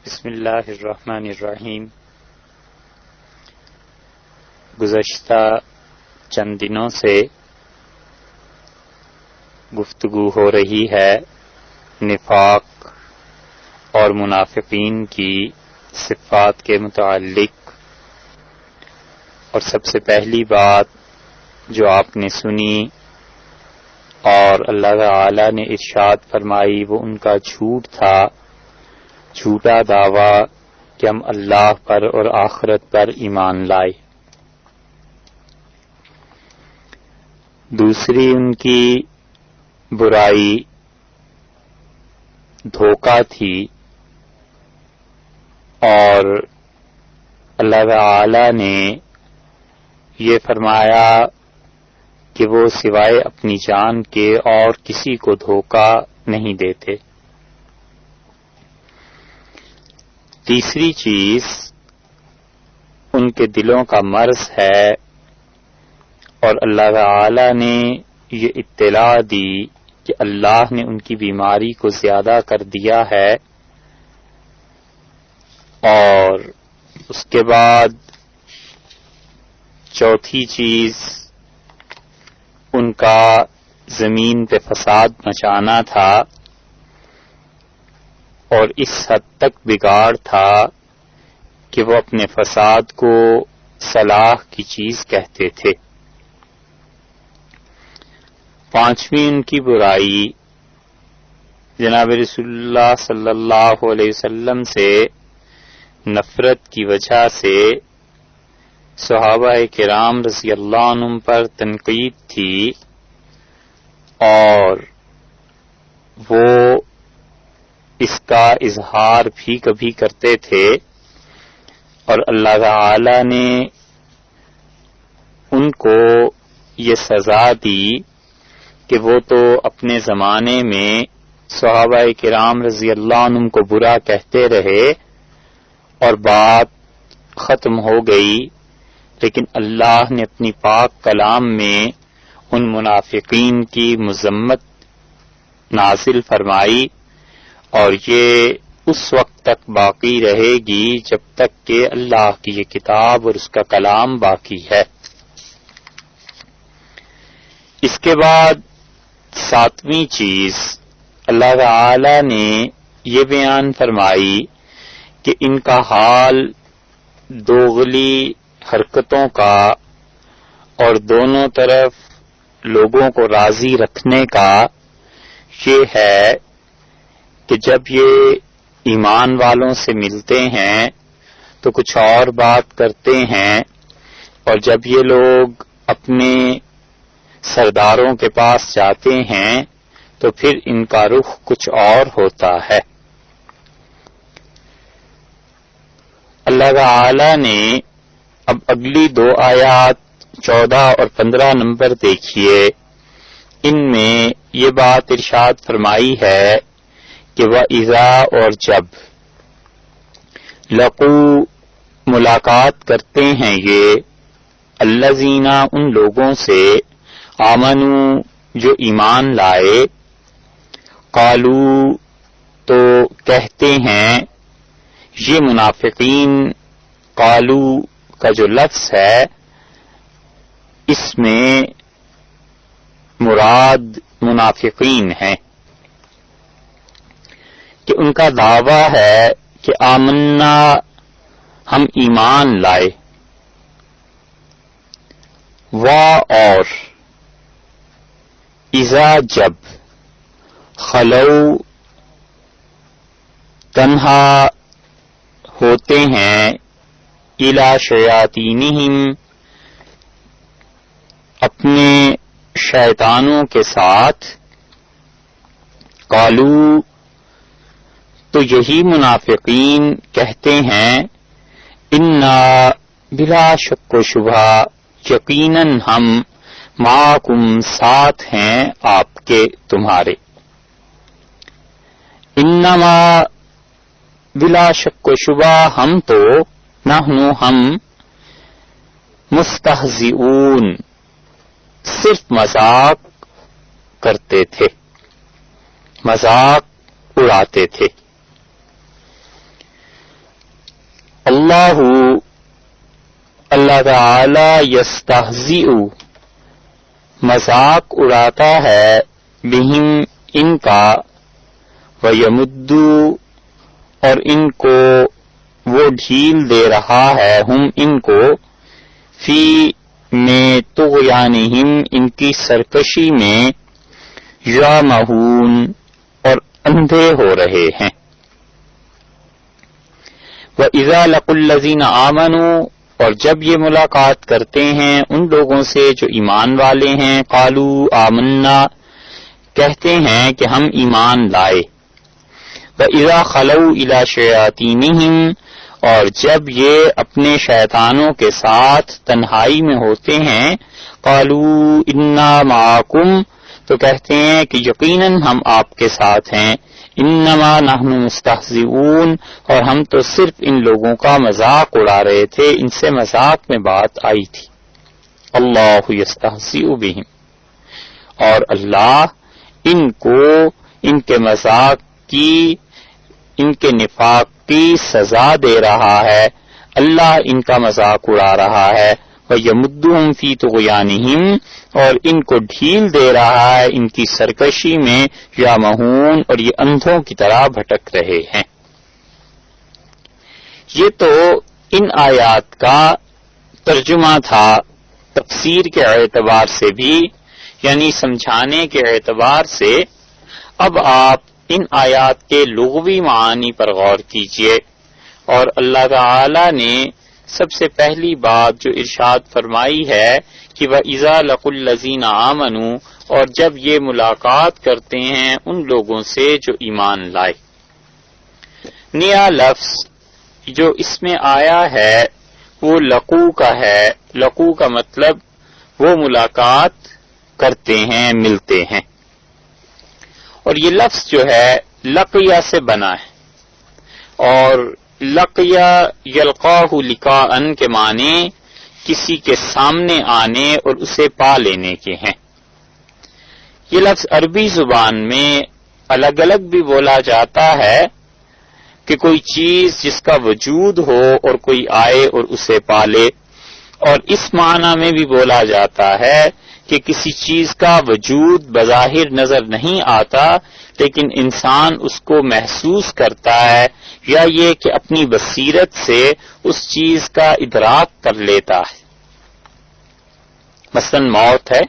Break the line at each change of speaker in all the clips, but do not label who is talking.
بسم اللہ الرحمن الرحیم۔ گزشتہ چند دنوں سے گفتگو ہو رہی ہے نفاق اور منافقین کی صفات کے متعلق، اور سب سے پہلی بات جو آپ نے سنی اور اللہ تعالی نے ارشاد فرمائی وہ ان کا جھوٹ تھا، جھوٹا دعویٰ کہ ہم اللہ پر اور آخرت پر ایمان لائے۔ دوسری ان کی برائی دھوکہ تھی، اور اللہ تعالی نے یہ فرمایا کہ وہ سوائے اپنی جان کے اور کسی کو دھوکہ نہیں دیتے۔ تیسری چیز ان کے دلوں کا مرض ہے، اور اللہ تعالی نے یہ اطلاع دی کہ اللہ نے ان کی بیماری کو زیادہ کر دیا ہے۔ اور اس کے بعد چوتھی چیز ان کا زمین پہ فساد مچانا تھا، اور اس حد تک بگاڑ تھا کہ وہ اپنے فساد کو صلاح کی چیز کہتے تھے۔ پانچویں ان کی برائی جناب رسول اللہ صلی اللہ علیہ وسلم سے نفرت کی وجہ سے صحابہ کرام رضی اللہ عنہم پر تنقید تھی، اور وہ اس کا اظہار بھی کبھی کرتے تھے، اور اللہ تعالی نے ان کو یہ سزا دی کہ وہ تو اپنے زمانے میں صحابہ کرام رضی اللہ عنہم کو برا کہتے رہے اور بات ختم ہو گئی، لیکن اللہ نے اپنی پاک کلام میں ان منافقین کی مذمت نازل فرمائی، اور یہ اس وقت تک باقی رہے گی جب تک کہ اللہ کی یہ کتاب اور اس کا کلام باقی ہے۔ اس کے بعد ساتویں چیز اللہ تعالی نے یہ بیان فرمائی کہ ان کا حال دوغلی حرکتوں کا اور دونوں طرف لوگوں کو راضی رکھنے کا یہ ہے کہ جب یہ ایمان والوں سے ملتے ہیں تو کچھ اور بات کرتے ہیں، اور جب یہ لوگ اپنے سرداروں کے پاس جاتے ہیں تو پھر ان کا رخ کچھ اور ہوتا ہے۔ اللہ تعالی نے اب اگلی دو آیات 14 اور 15 نمبر دیکھیے، ان میں یہ بات ارشاد فرمائی ہے کہ وَإِذَا اور جب لَقُوا ملاقات کرتے ہیں یہ الَّذِينَ ان لوگوں سے آمنوا جو ایمان لائے، قالوا تو کہتے ہیں، یہ منافقین قالوا کا جو لفظ ہے اس میں مراد منافقین ہیں کہ ان کا دعویٰ ہے کہ آمنا ہم ایمان لائے، اور اذا جب خلو تنہا ہوتے ہیں الی شیاطینہم اپنے شیطانوں کے ساتھ، قالو تو یہی منافقین کہتے ہیں، انا بلا شک و شبہ یقیناً ہم معکم ساتھ ہیں آپ کے تمہارے، انما بلا شک و شبہ ہم تو نحن ہم مستہزئون صرف مذاق کرتے تھے، مذاق اڑاتے تھے۔ اللہ تعالی یستہزئ مذاق اڑاتا ہے بہم ان کا، ویمد اور ان کو وہ ڈھیل دے رہا ہے ہم ان کو، فی میں طغیانہم ان کی سرکشی میں، یعمہون اور اندھے ہو رہے ہیں۔ وَإِذَا لَقُوا الَّذِينَ آمَنُوا اور جب یہ ملاقات کرتے ہیں ان لوگوں سے جو ایمان والے ہیں، قالوا آمنا کہتے ہیں کہ ہم ایمان لائے۔ وَإِذَا خَلَوْا إِلَى شَيَاطِينِهِمْ اور جب یہ اپنے شیطانوں کے ساتھ تنہائی میں ہوتے ہیں، قالوا انا معکم تو کہتے ہیں کہ یقیناً ہم آپ کے ساتھ ہیں، انما نحن مستہزئون اور ہم تو صرف ان لوگوں کا مذاق اڑا رہے تھے، ان سے مذاق میں بات آئی تھی۔ اللہ یستہزئ بہم اور اللہ ان کو ان کے مذاق کی، ان کے نفاق کی سزا دے رہا ہے، اللہ ان کا مذاق اڑا رہا ہے۔ وَيَمُدُّهُمْ فِي طُغْيَانِهِمْ اور ان کو ڈھیل دے رہا ہے ان کی سرکشی میں، یعمہون اور یہ اندھوں کی طرح بھٹک رہے ہیں۔ یہ تو ان آیات کا ترجمہ تھا تفسیر کے اعتبار سے بھی، یعنی سمجھانے کے اعتبار سے۔ اب آپ ان آیات کے لغوی معانی پر غور کیجئے، اور اللہ تعالی نے سب سے پہلی بات جو ارشاد فرمائی ہے کہ وَإِذَا لَقُوا الَّذِينَ آمَنُوا اور جب یہ ملاقات کرتے ہیں ان لوگوں سے جو ایمان لائے۔ نیا لفظ جو اس میں آیا ہے وہ لقو کا ہے۔ لقو کا مطلب وہ ملاقات کرتے ہیں، ملتے ہیں، اور یہ لفظ جو ہے لقیہ سے بنا ہے، اور لقیہ یلقاہ لقاءً کے معنی کسی کے سامنے آنے اور اسے پا لینے کے ہیں۔ یہ لفظ عربی زبان میں الگ الگ بھی بولا جاتا ہے کہ کوئی چیز جس کا وجود ہو اور کوئی آئے اور اسے پالے، اور اس معنی میں بھی بولا جاتا ہے کہ کسی چیز کا وجود بظاہر نظر نہیں آتا لیکن انسان اس کو محسوس کرتا ہے، یا یہ کہ اپنی بصیرت سے اس چیز کا ادراک کر لیتا ہے۔ مثلا موت ہے،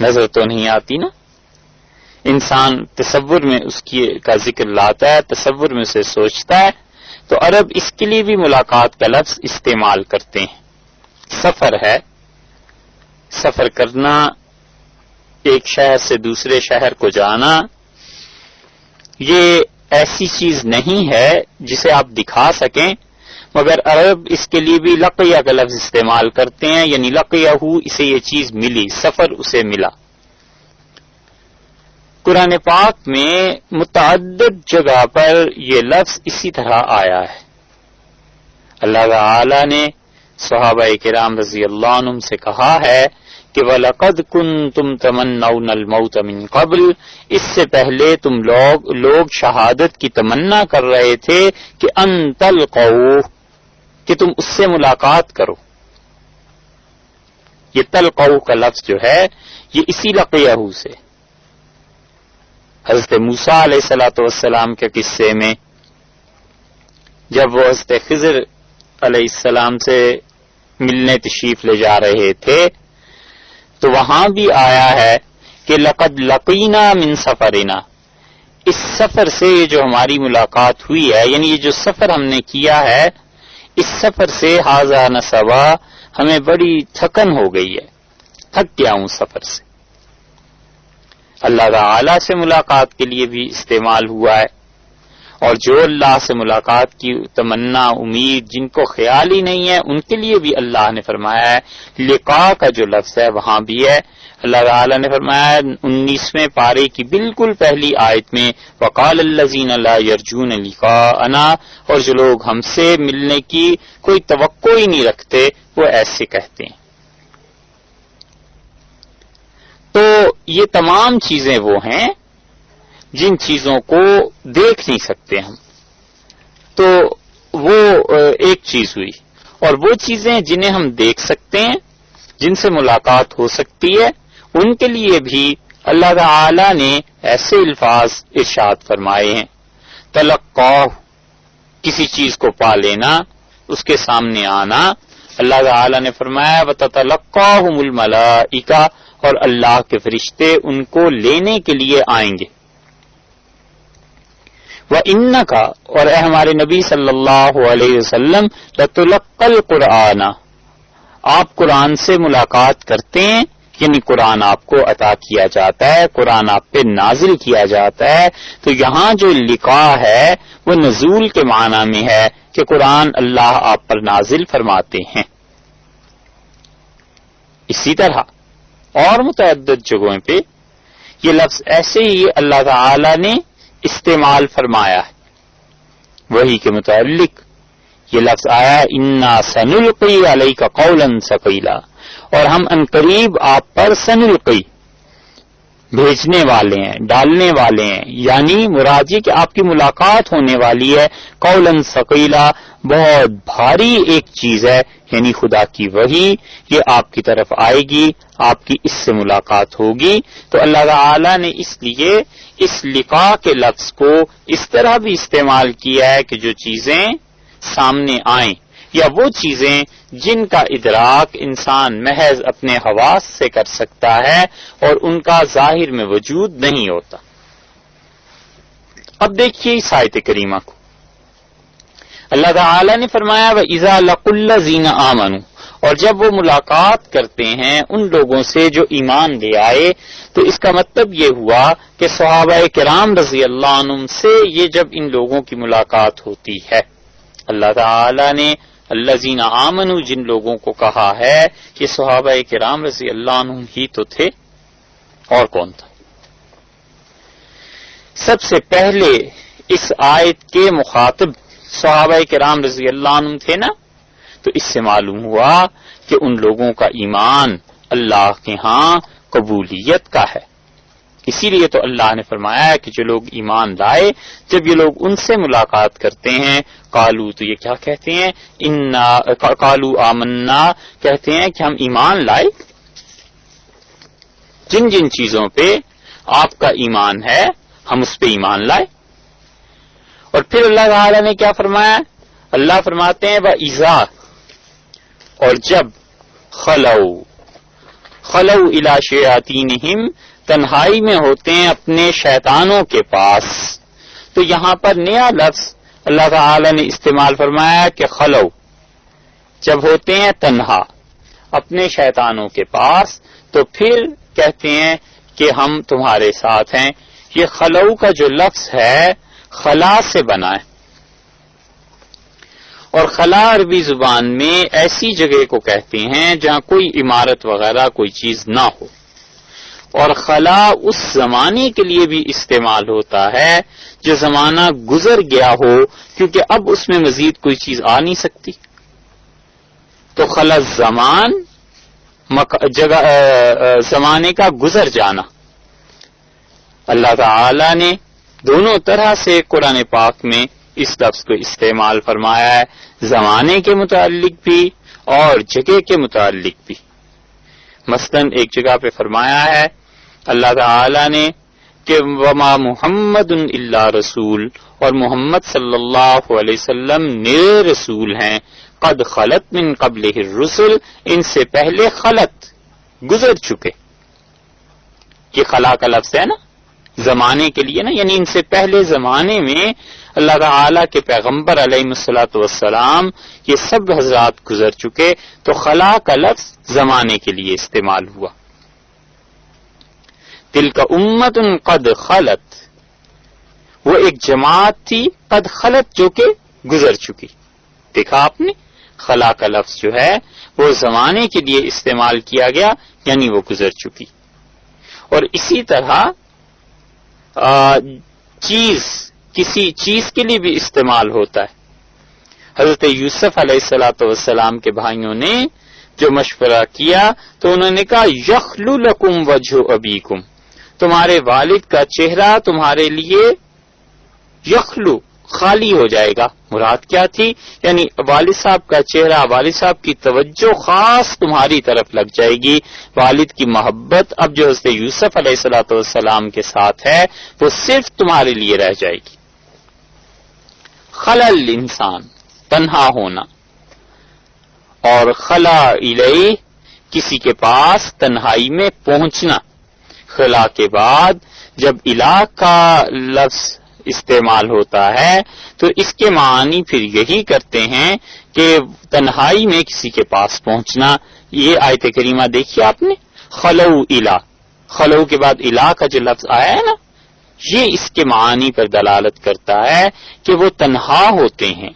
نظر تو نہیں آتی نا، انسان تصور میں اس کا ذکر لاتا ہے، تصور میں اسے سوچتا ہے، تو عرب اس کے لیے بھی ملاقات کا لفظ استعمال کرتے ہیں۔ سفر ہے، سفر کرنا، ایک شہر سے دوسرے شہر کو جانا، یہ ایسی چیز نہیں ہے جسے آپ دکھا سکیں، مگر عرب اس کے لیے بھی لقیہ کا لفظ استعمال کرتے ہیں، یعنی لقیہ، اسے یہ چیز ملی، سفر اسے ملا۔ قرآن پاک میں متعدد جگہ پر یہ لفظ اسی طرح آیا ہے۔ اللہ تعالی نے صحابہ کرام رضی اللہ عنہم سے کہا ہے کہ وَلَقَدْ كُنْتُمْ تَمَنَّوْنَ الْمَوْتَ مِنْ قَبْلِ اس سے پہلے تم لوگ شہادت کی تمنا کر رہے تھے کہ أَن تَلْقَوْا کہ تم اس سے ملاقات کرو۔ یہ تلقوا کا لفظ جو ہے یہ اسی لقیہ سے، حضرت موسیٰ علیہ السلام کے قصے میں جب وہ حضرت خضر علیہ السلام سے ملنے تشریف لے جا رہے تھے تو وہاں بھی آیا ہے کہ لقد لقینا من سفرنا، اس سفر سے یہ جو ہماری ملاقات ہوئی ہے، یعنی یہ جو سفر ہم نے کیا ہے، اس سفر سے ھذا نصبا ہمیں بڑی تھکن ہو گئی ہے، تھک گیا ہوں سفر سے۔ اللہ تعالی سے ملاقات کے لیے بھی استعمال ہوا ہے، اور جو اللہ سے ملاقات کی تمنا، امید جن کو خیال ہی نہیں ہے ان کے لیے بھی اللہ نے فرمایا ہے، لقاء کا جو لفظ ہے وہاں بھی ہے۔ اللہ تعالی نے فرمایا 19ویں پارے کی بالکل پہلی آیت میں وقال الذین لا یرجون لقاءنا، اور جو لوگ ہم سے ملنے کی کوئی توقع ہی نہیں رکھتے وہ ایسے کہتے ہیں۔ تو یہ تمام چیزیں وہ ہیں جن چیزوں کو دیکھ نہیں سکتے ہم، تو وہ ایک چیز ہوئی، اور وہ چیزیں جنہیں ہم دیکھ سکتے ہیں، جن سے ملاقات ہو سکتی ہے، ان کے لیے بھی اللہ تعالی نے ایسے الفاظ ارشاد فرمائے ہیں۔ تلقاہ، کسی چیز کو پا لینا، اس کے سامنے آنا، اللہ تعالی نے فرمایا وَتَتَلَقَّاهُمُ الْمَلَائِكَةُ، اور اللہ کے فرشتے ان کو لینے کے لیے آئیں گے۔ وَإِنَّكَ، اور اے ہمارے نبی صلی اللہ علیہ وسلم، لَتُلَقَّى الْقُرْآنَ، آپ قرآن سے ملاقات کرتے ہیں، یعنی قرآن آپ کو عطا کیا جاتا ہے، قرآن آپ پہ نازل کیا جاتا ہے۔ تو یہاں جو لقاء ہے وہ نزول کے معنی میں ہے کہ قرآن اللہ آپ پر نازل فرماتے ہیں۔ اسی طرح اور متعدد جگہوں پہ یہ لفظ ایسے ہی اللہ تعالی نے استعمال فرمایا ہے۔ وہی کے متعلق یہ لفظ آیا ہے اِنَّا سَنُلْقِي عَلَيْكَ قَوْلًا ثَقِيلًا، اور ہم انقریب آپ پر سنلقی بھیجنے والے ہیں، ڈالنے والے ہیں، یعنی مراد یہ کہ آپ کی ملاقات ہونے والی ہے قولاً ثقیلا، بہت بھاری ایک چیز ہے، یعنی خدا کی وحی یہ آپ کی طرف آئے گی، آپ کی اس سے ملاقات ہوگی۔ تو اللہ تعالی نے اس لیے اس لقاء کے لفظ کو اس طرح بھی استعمال کیا ہے کہ جو چیزیں سامنے آئیں، یا وہ چیزیں جن کا ادراک انسان محض اپنے حواس سے کر سکتا ہے اور ان کا ظاہر میں وجود نہیں ہوتا۔ اب دیکھیے اس آیت کریمہ کو، اللہ تعالی نے فرمایا وَإِذَا لَقُوا الَّذِينَ آمَنُوا، اور جب وہ ملاقات کرتے ہیں ان لوگوں سے جو ایمان لے آئے، تو اس کا مطلب یہ ہوا کہ صحابہ کرام رضی اللہ عنہم سے یہ جب ان لوگوں کی ملاقات ہوتی ہے، اللہ تعالی نے الذین آمنوا جن لوگوں کو کہا ہے کہ صحابہ کرام رضی اللہ عنہم ہی تو تھے، اور کون تھا؟ سب سے پہلے اس آیت کے مخاطب صحابہ کرام رضی اللہ عنہم تھے نا، تو اس سے معلوم ہوا کہ ان لوگوں کا ایمان اللہ کے ہاں قبولیت کا ہے۔ اسی لیے تو اللہ نے فرمایا ہے کہ جو لوگ ایمان لائے، جب یہ لوگ ان سے ملاقات کرتے ہیں قالو، تو یہ کیا کہتے ہیں؟ قالو آمنا، کہتے ہیں کہ ہم ایمان لائے۔ جن جن چیزوں پہ آپ کا ایمان ہے ہم اس پہ ایمان لائے۔ اور پھر اللہ تعالی نے کیا فرمایا؟ اللہ فرماتے ہیں وَإِذَا، اور جب خلو الی شیاطینہم، تنہائی میں ہوتے ہیں اپنے شیطانوں کے پاس۔ تو یہاں پر نیا لفظ اللہ تعالی نے استعمال فرمایا کہ خلو، جب ہوتے ہیں تنہا اپنے شیطانوں کے پاس، تو پھر کہتے ہیں کہ ہم تمہارے ساتھ ہیں۔ یہ خلو کا جو لفظ ہے خلا سے بنا ہے، اور خلا عربی زبان میں ایسی جگہ کو کہتے ہیں جہاں کوئی عمارت وغیرہ کوئی چیز نہ ہو، اور خلا اس زمانے کے لیے بھی استعمال ہوتا ہے جو زمانہ گزر گیا ہو، کیونکہ اب اس میں مزید کوئی چیز آ نہیں سکتی۔ تو خلا زمان جگہ زمانے کا گزر جانا۔ اللہ تعالی نے دونوں طرح سے قرآن پاک میں اس لفظ کو استعمال فرمایا ہے، زمانے کے متعلق بھی اور جگہ کے متعلق بھی۔ مثلاً ایک جگہ پہ فرمایا ہے اللہ تعالی نے کہ وما محمد الا رسول، اور محمد صلی اللہ علیہ وسلم نئے رسول ہیں، قد خلت من قبلہ الرسل، ان سے پہلے خلت گزر چکے۔ یہ خلا کا لفظ ہے نا، زمانے کے لیے نا، یعنی ان سے پہلے زمانے میں اللہ تعالی کے پیغمبر علیہ الصلوۃ والسلام یہ سب حضرات گزر چکے، تو خلا کا لفظ زمانے کے لیے استعمال ہوا۔ تلک امت قد خلت، وہ ایک جماعت تھی قد خلت جو کہ گزر چکی۔ دیکھا آپ نے، خلا کا لفظ جو ہے وہ زمانے کے لیے استعمال کیا گیا، یعنی وہ گزر چکی۔ اور اسی طرح کسی چیز کے لیے بھی استعمال ہوتا ہے۔ حضرت یوسف علیہ الصلوۃ والسلام کے بھائیوں نے جو مشورہ کیا تو انہوں نے کہا یخلو لکم وجہ ابیکم، تمہارے والد کا چہرہ تمہارے لیے یخلو خالی ہو جائے گا. مراد کیا تھی؟ یعنی والد صاحب کا چہرہ، والد صاحب کی توجہ خاص تمہاری طرف لگ جائے گی. والد کی محبت اب جو حضرت یوسف علیہ الصلوۃ والسلام کے ساتھ ہے وہ صرف تمہارے لیے رہ جائے گی. خلا الانسان، تنہا ہونا، اور خلا الیہ، کسی کے پاس تنہائی میں پہنچنا. خلا کے بعد جب الہ کا لفظ استعمال ہوتا ہے تو اس کے معنی پھر یہی کرتے ہیں کہ تنہائی میں کسی کے پاس پہنچنا. یہ آیت کریمہ دیکھیے آپ نے، خلو الہ، خلو کے بعد الہ کا جو لفظ آیا ہے نا، یہ اس کے معنی پر دلالت کرتا ہے کہ وہ تنہا ہوتے ہیں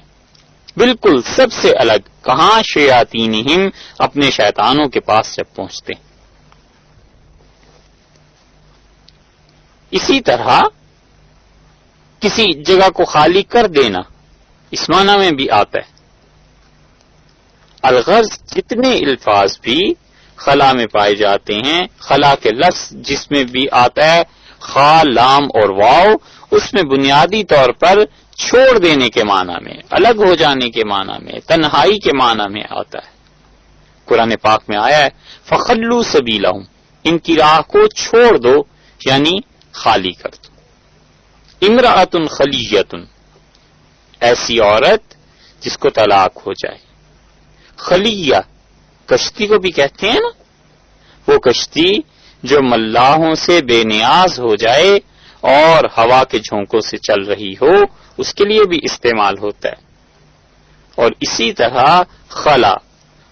بالکل سب سے الگ. کہاں؟ شیاطینہم، اپنے شیطانوں کے پاس جب پہنچتے ہیں. اسی طرح کسی جگہ کو خالی کر دینا اس معنی میں بھی آتا ہے. الغرض جتنے الفاظ بھی خلا میں پائے جاتے ہیں، خلا کے لفظ جس میں بھی آتا ہے خا، لام اور واو، اس میں بنیادی طور پر چھوڑ دینے کے معنی میں، الگ ہو جانے کے معنی میں، تنہائی کے معنی میں آتا ہے. قرآن پاک میں آیا ہے فخلوا سبیلہم، ان کی راہ کو چھوڑ دو، یعنی خالی کر دو. امرأۃ خلیۃ، ایسی عورت جس کو طلاق ہو جائے. خلیہ کشتی کو بھی کہتے ہیں نا، وہ کشتی جو ملاحوں سے بے نیاز ہو جائے اور ہوا کے جھونکوں سے چل رہی ہو، اس کے لیے بھی استعمال ہوتا ہے. اور اسی طرح خلا،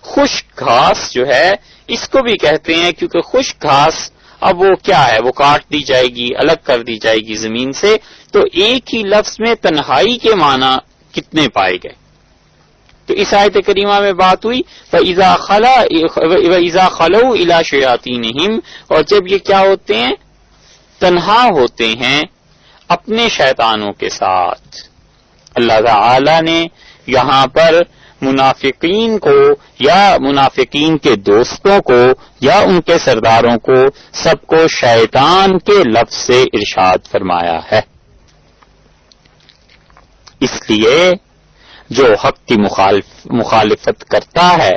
خشک گھاس جو ہے اس کو بھی کہتے ہیں، کیونکہ خشک گھاس اب وہ کیا ہے، وہ کاٹ دی جائے گی، الگ کر دی جائے گی زمین سے. تو ایک ہی لفظ میں تنہائی کے معنی کتنے پائے گئے. تو اس آیت کریمہ میں بات ہوئی وَإِذَا خَلَوْا إِلَىٰ شَيَاطِينِهِمْ، اور جب یہ کیا ہوتے ہیں؟ تنہا ہوتے ہیں اپنے شیطانوں کے ساتھ. اللہ تعالی نے یہاں پر منافقین کو یا منافقین کے دوستوں کو یا ان کے سرداروں کو سب کو شیطان کے لفظ سے ارشاد فرمایا ہے. اس لیے جو حق کی مخالفت کرتا ہے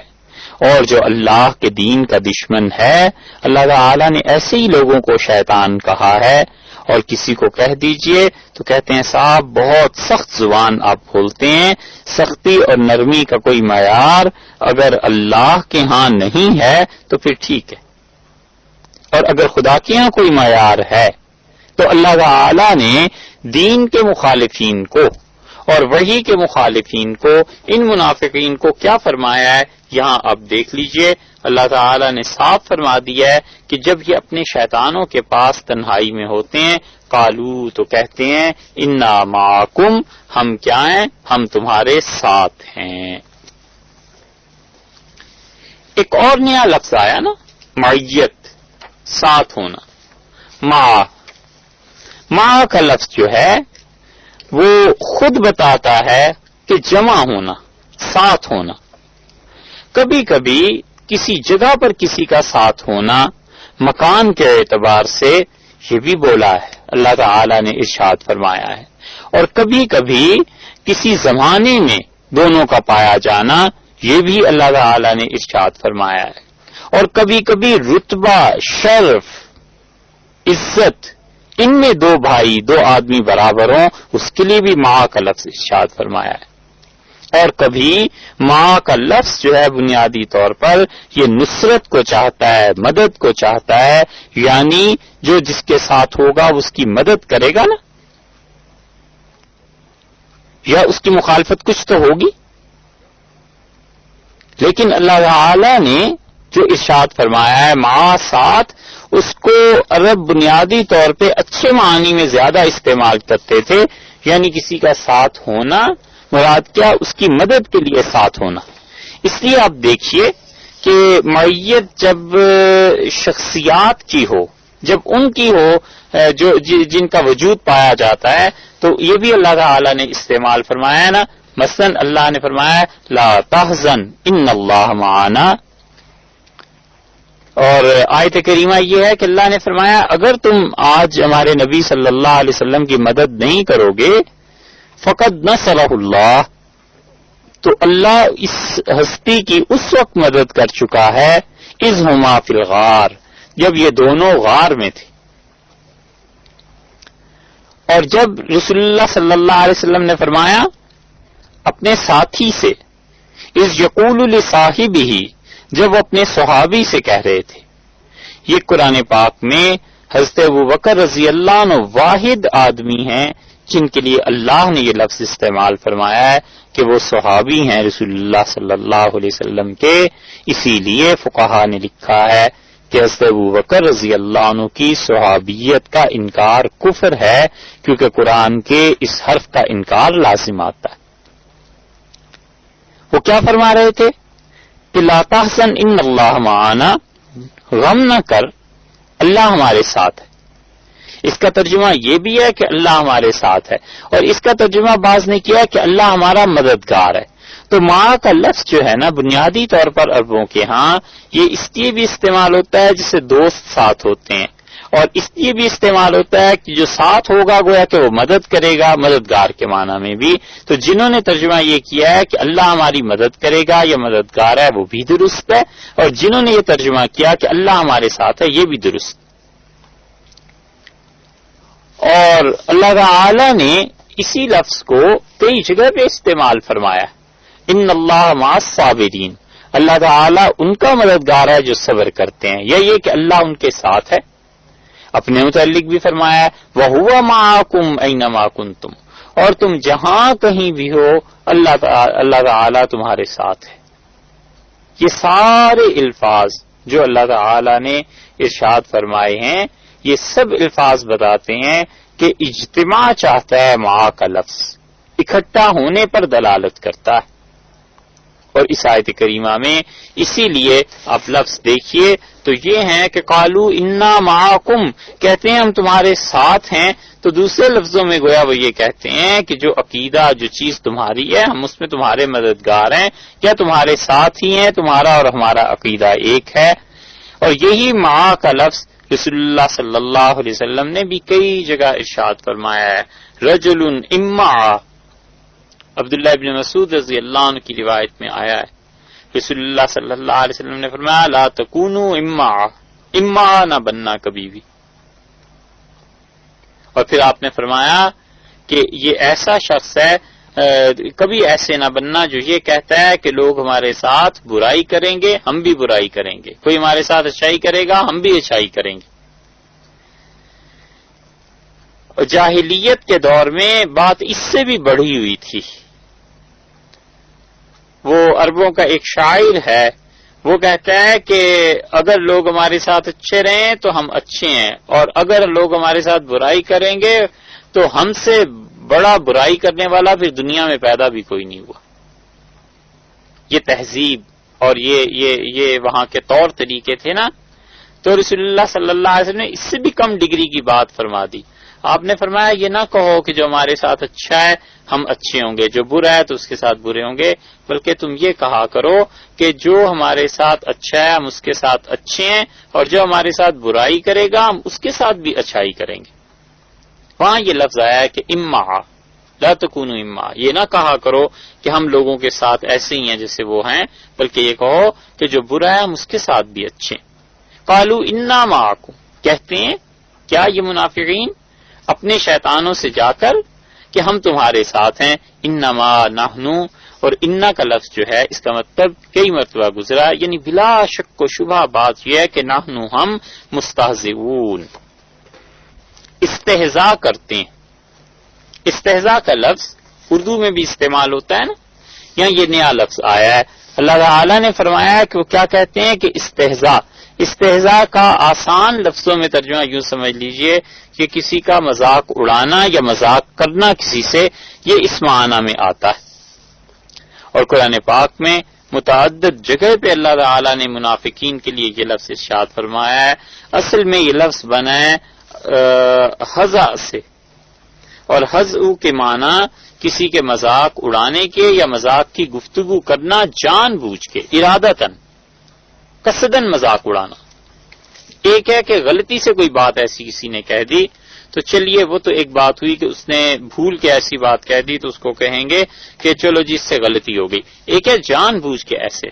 اور جو اللہ کے دین کا دشمن ہے، اللہ تعالی نے ایسے ہی لوگوں کو شیطان کہا ہے. اور کسی کو کہہ دیجئے تو کہتے ہیں صاحب بہت سخت زبان آپ بولتے ہیں. سختی اور نرمی کا کوئی معیار اگر اللہ کے ہاں نہیں ہے تو پھر ٹھیک ہے، اور اگر خدا کے ہاں کوئی معیار ہے تو اللہ تعالی نے دین کے مخالفین کو اور وحی کے مخالفین کو، ان منافقین کو کیا فرمایا ہے؟ یہاں آپ دیکھ لیجئے، اللہ تعالی نے صاف فرما دیا ہے کہ جب یہ اپنے شیطانوں کے پاس تنہائی میں ہوتے ہیں، قالو تو کہتے ہیں انا معکم، ہم کیا ہیں؟ ہم تمہارے ساتھ ہیں. ایک اور نیا لفظ آیا نا، معیت، ساتھ ہونا. مع کا لفظ جو ہے وہ خود بتاتا ہے کہ جمع ہونا، ساتھ ہونا. کبھی کبھی کسی جگہ پر کسی کا ساتھ ہونا مکان کے اعتبار سے یہ بھی بولا ہے، اللہ تعالی نے ارشاد فرمایا ہے. اور کبھی کبھی کسی زمانے میں دونوں کا پایا جانا، یہ بھی اللہ تعالی نے ارشاد فرمایا ہے. اور کبھی کبھی رتبہ، شرف، عزت، ان میں دو بھائی، دو آدمی برابر ہوں، اس کے لیے بھی ماں کا لفظ ارشاد فرمایا ہے. اور کبھی ماں کا لفظ جو ہے بنیادی طور پر یہ نصرت کو چاہتا ہے، مدد کو چاہتا ہے، یعنی جو جس کے ساتھ ہوگا اس کی مدد کرے گا نا، یا اس کی مخالفت کچھ تو ہوگی. لیکن اللہ تعالی نے جو ارشاد فرمایا ہے ماں ساتھ، اس کو عرب بنیادی طور پہ اچھے معنی میں زیادہ استعمال کرتے تھے. یعنی کسی کا ساتھ ہونا مراد کیا؟ اس کی مدد کے لیے ساتھ ہونا. اس لیے آپ دیکھیے کہ معیت جب شخصیات کی ہو، جب ان کی ہو جو جن کا وجود پایا جاتا ہے، تو یہ بھی اللہ تعالی نے استعمال فرمایا ہے نا. مثلا اللہ نے فرمایا لا تحزن ان اللہ معنا. اور آیت کریمہ یہ ہے کہ اللہ نے فرمایا اگر تم آج ہمارے نبی صلی اللہ علیہ وسلم کی مدد نہیں کرو گے فقد نصرہ اللہ، تو اللہ اس ہستی کی اس وقت مدد کر چکا ہے اذ ہما فی الغار، جب یہ دونوں غار میں تھے. اور جب رسول اللہ صلی اللہ علیہ وسلم نے فرمایا اپنے ساتھی سے، اذ یقول لصاحبہ، جب وہ اپنے صحابی سے کہہ رہے تھے، یہ قرآن پاک میں حضرت ابوبکر رضی اللہ عنہ واحد آدمی ہیں جن کے لیے اللہ نے یہ لفظ استعمال فرمایا ہے کہ وہ صحابی ہیں رسول اللہ صلی اللہ علیہ وسلم کے. اسی لیے فقہا نے لکھا ہے کہ حضرت ابوبکر رضی اللہ عنہ کی صحابیت کا انکار کفر ہے، کیونکہ قرآن کے اس حرف کا انکار لازم آتا ہے. وہ کیا فرما رہے تھے کہ لا تحزن ان اللہ معنا، غم نہ کر، اللہ ہمارے ساتھ ہے. اس کا ترجمہ یہ بھی ہے کہ اللہ ہمارے ساتھ ہے، اور اس کا ترجمہ بعض نے کیا کہ اللہ ہمارا مددگار ہے. تو ماں کا لفظ جو ہے نا بنیادی طور پر عربوں کے ہاں یہ اس لیے بھی استعمال ہوتا ہے جسے دوست ساتھ ہوتے ہیں، اور اس لیے بھی استعمال ہوتا ہے کہ جو ساتھ ہوگا گویا کہ وہ مدد کرے گا، مددگار کے معنی میں بھی. تو جنہوں نے ترجمہ یہ کیا ہے کہ اللہ ہماری مدد کرے گا یا مددگار ہے وہ بھی درست ہے، اور جنہوں نے یہ ترجمہ کیا کہ اللہ ہمارے ساتھ ہے یہ بھی درست. اور اللہ تعالی نے اسی لفظ کو کئی جگہ پہ استعمال فرمایا، ان اللہ مع الصابرین، اللہ تعالی ان کا مددگار ہے جو صبر کرتے ہیں، یا یہ کہ اللہ ان کے ساتھ ہے. اپنے متعلق بھی فرمایا وَهُوَ مَعَكُمْ أَيْنَمَا كُنْتُمْ، اور تم جہاں کہیں بھی ہو اللہ تعالی تمہارے ساتھ ہے. یہ سارے الفاظ جو اللہ تعالی نے ارشاد فرمائے ہیں یہ سب الفاظ بتاتے ہیں کہ اجتماع چاہتا ہے، مع کا لفظ اکٹھا ہونے پر دلالت کرتا ہے. اور اس آیت کریمہ میں اسی لیے آپ لفظ دیکھیے تو یہ ہیں کہ قالوا انا معکم، کہتے ہیں ہم تمہارے ساتھ ہیں. تو دوسرے لفظوں میں گویا وہ یہ کہتے ہیں کہ جو عقیدہ، جو چیز تمہاری ہے ہم اس میں تمہارے مددگار ہیں، یا تمہارے ساتھ ہی ہیں، تمہارا اور ہمارا عقیدہ ایک ہے. اور یہی مع کا لفظ رسول اللہ صلی اللہ علیہ وسلم نے بھی کئی جگہ ارشاد فرمایا ہے. رجل اما، عبداللہ ابن مسعود رضی اللہ عنہ کی روایت میں آیا ہے رسول اللہ صلی اللہ علیہ وسلم نے فرمایا لا تکونوا اما نہ بننا کبھی بھی. اور پھر آپ نے فرمایا کہ یہ ایسا شخص ہے کبھی ایسے نہ بننا جو یہ کہتا ہے کہ لوگ ہمارے ساتھ برائی کریں گے ہم بھی برائی کریں گے، کوئی ہمارے ساتھ اچھائی کرے گا ہم بھی اچھائی کریں گے. اور جاہلیت کے دور میں بات اس سے بھی بڑھی ہوئی تھی. وہ عربوں کا ایک شاعر ہے، وہ کہتا ہے کہ اگر لوگ ہمارے ساتھ اچھے رہیں تو ہم اچھے ہیں، اور اگر لوگ ہمارے ساتھ برائی کریں گے تو ہم سے بڑا برائی کرنے والا پھر دنیا میں پیدا بھی کوئی نہیں ہوا. یہ تہذیب اور یہ وہاں کے طور طریقے تھے نا. تو رسول اللہ صلی اللہ علیہ وسلم نے اس سے بھی کم ڈگری کی بات فرما دی. آپ نے فرمایا یہ نہ کہو کہ جو ہمارے ساتھ اچھا ہے ہم اچھے ہوں گے، جو برا ہے تو اس کے ساتھ برے ہوں گے، بلکہ تم یہ کہا کرو کہ جو ہمارے ساتھ اچھا ہے ہم اس کے ساتھ اچھے ہیں، اور جو ہمارے ساتھ برائی کرے گا ہم اس کے ساتھ بھی اچھائی کریں گے. وہاں یہ لفظ آیا ہے کہ اما لا تکونوا اما، یہ نہ کہا کرو کہ ہم لوگوں کے ساتھ ایسے ہی ہیں جیسے وہ ہیں، بلکہ یہ کہو کہ جو برا ہے ہم اس کے ساتھ بھی اچھے ہیں. قالوا انا معکم، کہتے ہیں کیا یہ منافقین اپنے شیطانوں سے جا کر کہ ہم تمہارے ساتھ ہیں. انما نحنو، اور انا کا لفظ جو ہے اس کا مطلب کئی مرتبہ گزرا، یعنی بلا شک و شبہ بات یہ ہے کہ نحنو ہم مستہزئون، استہزاء کرتے ہیں. استہزاء کا لفظ اردو میں بھی استعمال ہوتا ہے نا، یہاں یہ نیا لفظ آیا ہے. اللہ تعالیٰ نے فرمایا ہے کہ وہ کیا کہتے ہیں کہ استہزاء کا آسان لفظوں میں ترجمہ یوں سمجھ لیجئے کہ کسی کا مذاق اڑانا یا مذاق کرنا کسی سے، یہ اس معنی میں آتا ہے. اور قرآن پاک میں متعدد جگہ پہ اللہ تعالیٰ نے منافقین کے لیے یہ لفظ ارشاد فرمایا ہے. اصل میں یہ لفظ بنا ہے ہزا سے، اور ہزو کے معنی کسی کے مذاق اڑانے کے یا مذاق کی گفتگو کرنا جان بوجھ کے، ارادتاً، قصداً مذاق اڑانا. ایک ہے کہ غلطی سے کوئی بات ایسی کسی نے کہہ دی تو چلیے وہ تو ایک بات ہوئی کہ اس نے بھول کے ایسی بات کہہ دی تو اس کو کہیں گے کہ چلو جس سے غلطی ہو گئی. ایک ہے جان بوجھ کے ایسے.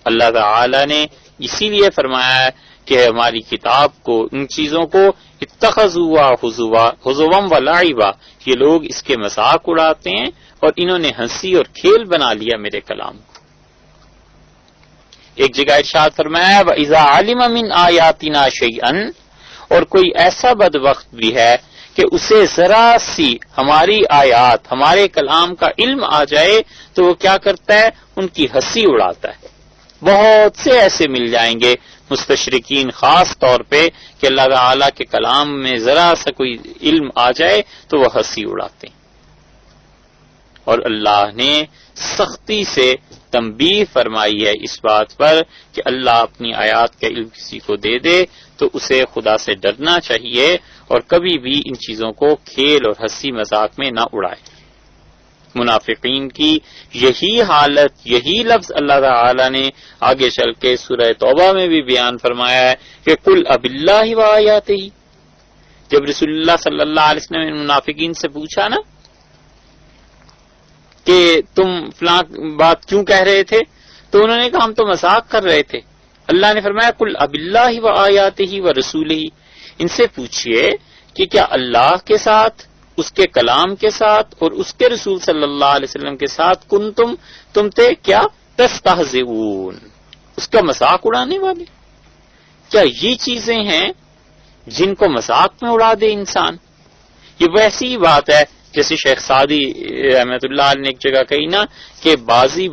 اللہ تعالی نے اسی لیے فرمایا ہے کہ ہماری کتاب کو ان چیزوں کو اتخذوا حضوا ولعبا، یہ لوگ اس کے مذاق اڑاتے ہیں اور انہوں نے ہنسی اور کھیل بنا لیا میرے کلام کو. ایک جگہ ارشاد فرمایا وَإِذَا عَلِمَ مِنْ آيَاتِنَا شَيْئًا، اور کوئی ایسا بدبخت بھی ہے کہ اسے ذرا سی ہماری آیات ہمارے کلام کا علم آ جائے تو وہ کیا کرتا ہے؟ ان کی ہنسی اڑاتا ہے. بہت سے ایسے مل جائیں گے مستشرقین خاص طور پہ کہ اللہ تعالیٰ کے کلام میں ذرا سا کوئی علم آ جائے تو وہ ہنسی اڑاتے ہیں. اور اللہ نے سختی سے تنبیہ فرمائی ہے اس بات پر کہ اللہ اپنی آیات کا علم کسی کو دے دے تو اسے خدا سے ڈرنا چاہیے اور کبھی بھی ان چیزوں کو کھیل اور ہنسی مذاق میں نہ اڑائے. منافقین کی یہی حالت، یہی لفظ اللہ تعالی نے آگے چل کے سورہ توبہ میں بھی بیان فرمایا ہے کہ قل اب اللہ وآیاتہ. جب رسول اللہ صلی اللہ علیہ وسلم نے منافقین سے پوچھا نا کہ تم فلاں بات کیوں کہہ رہے تھے تو انہوں نے کہا ہم تو مذاق کر رہے تھے. اللہ نے فرمایا قل اب اللہ وآیاتہ ورسولہ، ان سے پوچھئے کہ کیا اللہ کے ساتھ، اس کے کلام کے ساتھ اور اس کے رسول صلی اللہ علیہ وسلم کے ساتھ تم تھے کیا تستہزئون، اس کا مذاق اڑانے والے؟ کیا یہ چیزیں ہیں جن کو مذاق میں اڑا دے انسان؟ یہ ویسی ہی بات ہے جیسے شیخ سعدی رحمت اللہ علیہ نے ایک جگہ کہی نا کہ بازی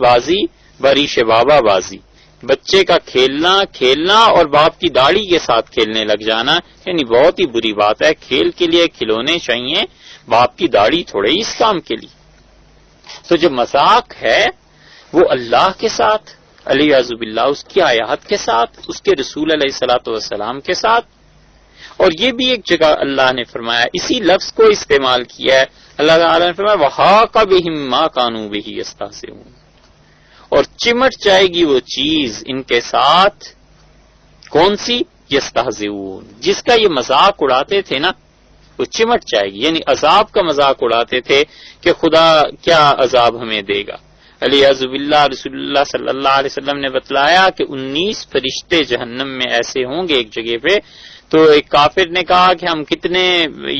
بریش بابا بازی، بچے کا کھیلنا اور باپ کی داڑھی کے ساتھ کھیلنے لگ جانا یعنی بہت ہی بری بات ہے. کھیل کے لیے کھلونے چاہیے، باپ کی داڑھی تھوڑے ہی اس کام کے لیے. تو جو مذاق ہے وہ اللہ کے ساتھ علیہ باللہ، اس کی آیات کے ساتھ، اس کے رسول علیہ الصلوۃ والسلام کے ساتھ. اور یہ بھی ایک جگہ اللہ نے فرمایا، اسی لفظ کو استعمال کیا ہے. اللہ تعالیٰ نے فرمایا وَحَاقَ بِهِم مَّا كَانُوا بِهِ يَسْتَهْزِئُونَ، اور چمٹ جائے گی وہ چیز ان کے ساتھ، کون سی؟ یستہزئون، جس کا یہ مذاق اڑاتے تھے نا وہ چمٹ جائے گی. یعنی عذاب کا مذاق اڑاتے تھے کہ خدا کیا عذاب ہمیں دے گا. علیہ باللہ رسول اللہ صلی اللہ علیہ وسلم نے بتلایا کہ 19 فرشتے جہنم میں ایسے ہوں گے ایک جگہ پہ. تو ایک کافر نے کہا کہ ہم کتنے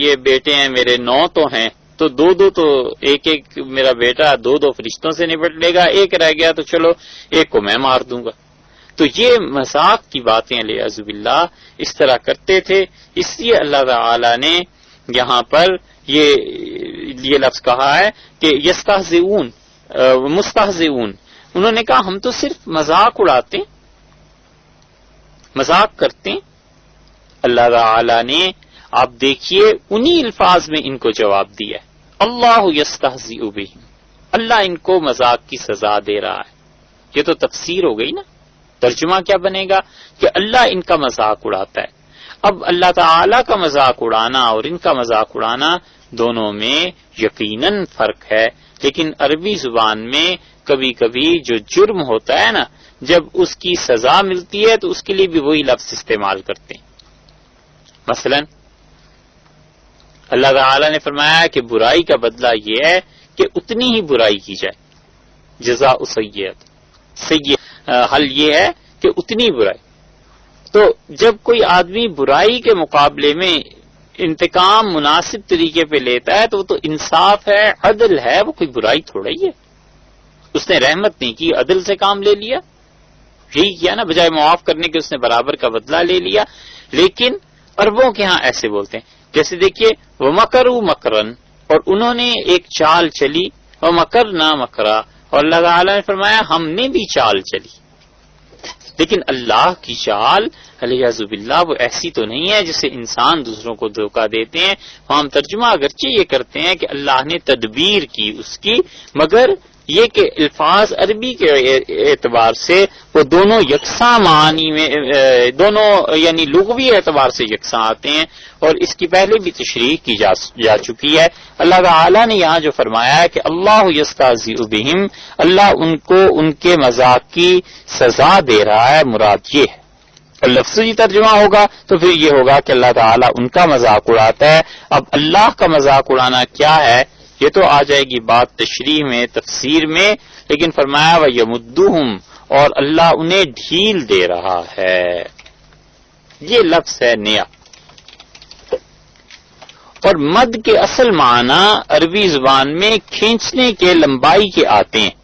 یہ بیٹے ہیں میرے؟ 9 تو ہیں. تو 2 تو ایک میرا بیٹا 2 فرشتوں سے نپٹ لے گا، ایک رہ گیا تو چلو ایک کو میں مار دوں گا. تو یہ مذاق کی باتیں علیہ باللہ اس طرح کرتے تھے. اس لیے اللہ تعالی نے یہاں پر یہ لفظ کہا ہے کہ یستہزئون مستہزئون. انہوں نے کہا ہم تو صرف مذاق اڑاتے ہیں، مذاق کرتے ہیں. اللہ تعالی نے آپ دیکھیے انہی الفاظ میں ان کو جواب دیا ہے، اللہ یستہزئ بہم، اللہ ان کو مذاق کی سزا دے رہا ہے. یہ تو تفسیر ہو گئی نا. ترجمہ کیا بنے گا کہ اللہ ان کا مذاق اڑاتا ہے. اب اللہ تعالی کا مذاق اڑانا اور ان کا مذاق اڑانا دونوں میں یقیناً فرق ہے. لیکن عربی زبان میں کبھی کبھی جو جرم ہوتا ہے نا، جب اس کی سزا ملتی ہے تو اس کے لیے بھی وہی لفظ استعمال کرتے ہیں. مثلا اللہ تعالی نے فرمایا کہ برائی کا بدلہ یہ ہے کہ اتنی ہی برائی کی جائے. جزاء سیئۃ، حل یہ ہے کہ اتنی برائی. تو جب کوئی آدمی برائی کے مقابلے میں انتقام مناسب طریقے پہ لیتا ہے تو وہ تو انصاف ہے، عدل ہے، وہ کوئی برائی تھوڑا ہی ہے. اس نے رحمت نہیں کی، عدل سے کام لے لیا، یہی کیا نا، بجائے معاف کرنے کے اس نے برابر کا بدلہ لے لیا. لیکن عربوں کے ہاں ایسے بولتے ہیں. جیسے دیکھیے وَمَكَرُوا مَكْرًا، اور انہوں نے ایک چال چلی، وَمَكَرْنَا مَكْرًا، اور اللہ تعالیٰ نے فرمایا ہم نے بھی چال چلی. لیکن اللہ کی چال علیہ باللہ وہ ایسی تو نہیں ہے جسے انسان دوسروں کو دھوکہ دیتے ہیں. ہم ترجمہ اگرچہ یہ کرتے ہیں کہ اللہ نے تدبیر کی اس کی، مگر یہ کہ الفاظ عربی کے اعتبار سے وہ دونوں یکساں معنی میں، دونوں یعنی لغوی اعتبار سے یکساں آتے ہیں، اور اس کی پہلے بھی تشریح کی جا چکی ہے. اللہ تعالی نے یہاں جو فرمایا ہے کہ اللہ یستہزئ بہم، اللہ ان کو ان کے مذاق کی سزا دے رہا ہے، مراد یہ ہے اور لفظی ترجمہ ہوگا تو پھر یہ ہوگا کہ اللہ تعالیٰ ان کا مذاق اڑاتا ہے. اب اللہ کا مذاق اڑانا کیا ہے یہ تو آ جائے گی بات تشریح میں تفسیر میں، لیکن فرمایا وَيَمُدُّهُمْ، اور اللہ انہیں ڈھیل دے رہا ہے. یہ لفظ ہے نیا. اور مد کے اصل معنی عربی زبان میں کھینچنے کے، لمبائی کے آتے ہیں.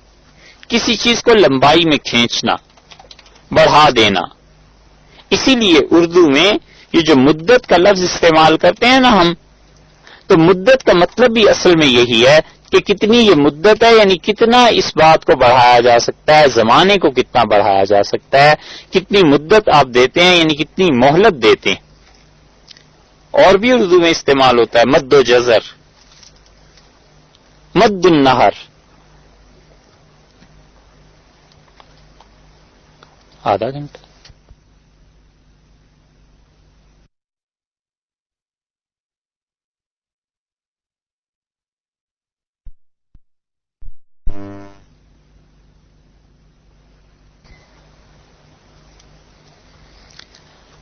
کسی چیز کو لمبائی میں کھینچنا، بڑھا دینا. اسی لیے اردو میں یہ جو مدت کا لفظ استعمال کرتے ہیں نا ہم، تو مدت کا مطلب بھی اصل میں یہی ہے کہ کتنی یہ مدت ہے، یعنی کتنا اس بات کو بڑھایا جا سکتا ہے، زمانے کو کتنا بڑھایا جا سکتا ہے، کتنی مدت آپ دیتے ہیں، یعنی کتنی مہلت دیتے ہیں. اور بھی اردو میں استعمال ہوتا ہے مد و جزر، مد النہر. آدھا گھنٹہ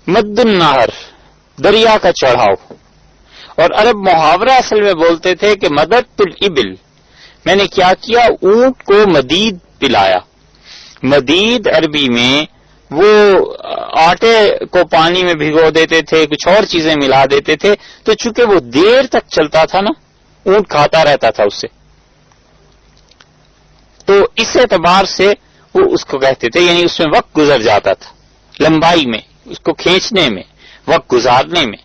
مد النہر، دریا کا چڑھاؤ. اور عرب محاورہ اصل میں بولتے تھے کہ مدد الابل، میں نے کیا کیا، اونٹ کو مدید پلایا. مدید عربی میں وہ آٹے کو پانی میں بھگو دیتے تھے، کچھ اور چیزیں ملا دیتے تھے، تو چونکہ وہ دیر تک چلتا تھا نا، اونٹ کھاتا رہتا تھا اس سے، تو اس اعتبار سے وہ اس کو کہتے تھے، یعنی اس میں وقت گزر جاتا تھا، لمبائی میں، اس کو کھینچنے میں، وقت گزارنے میں.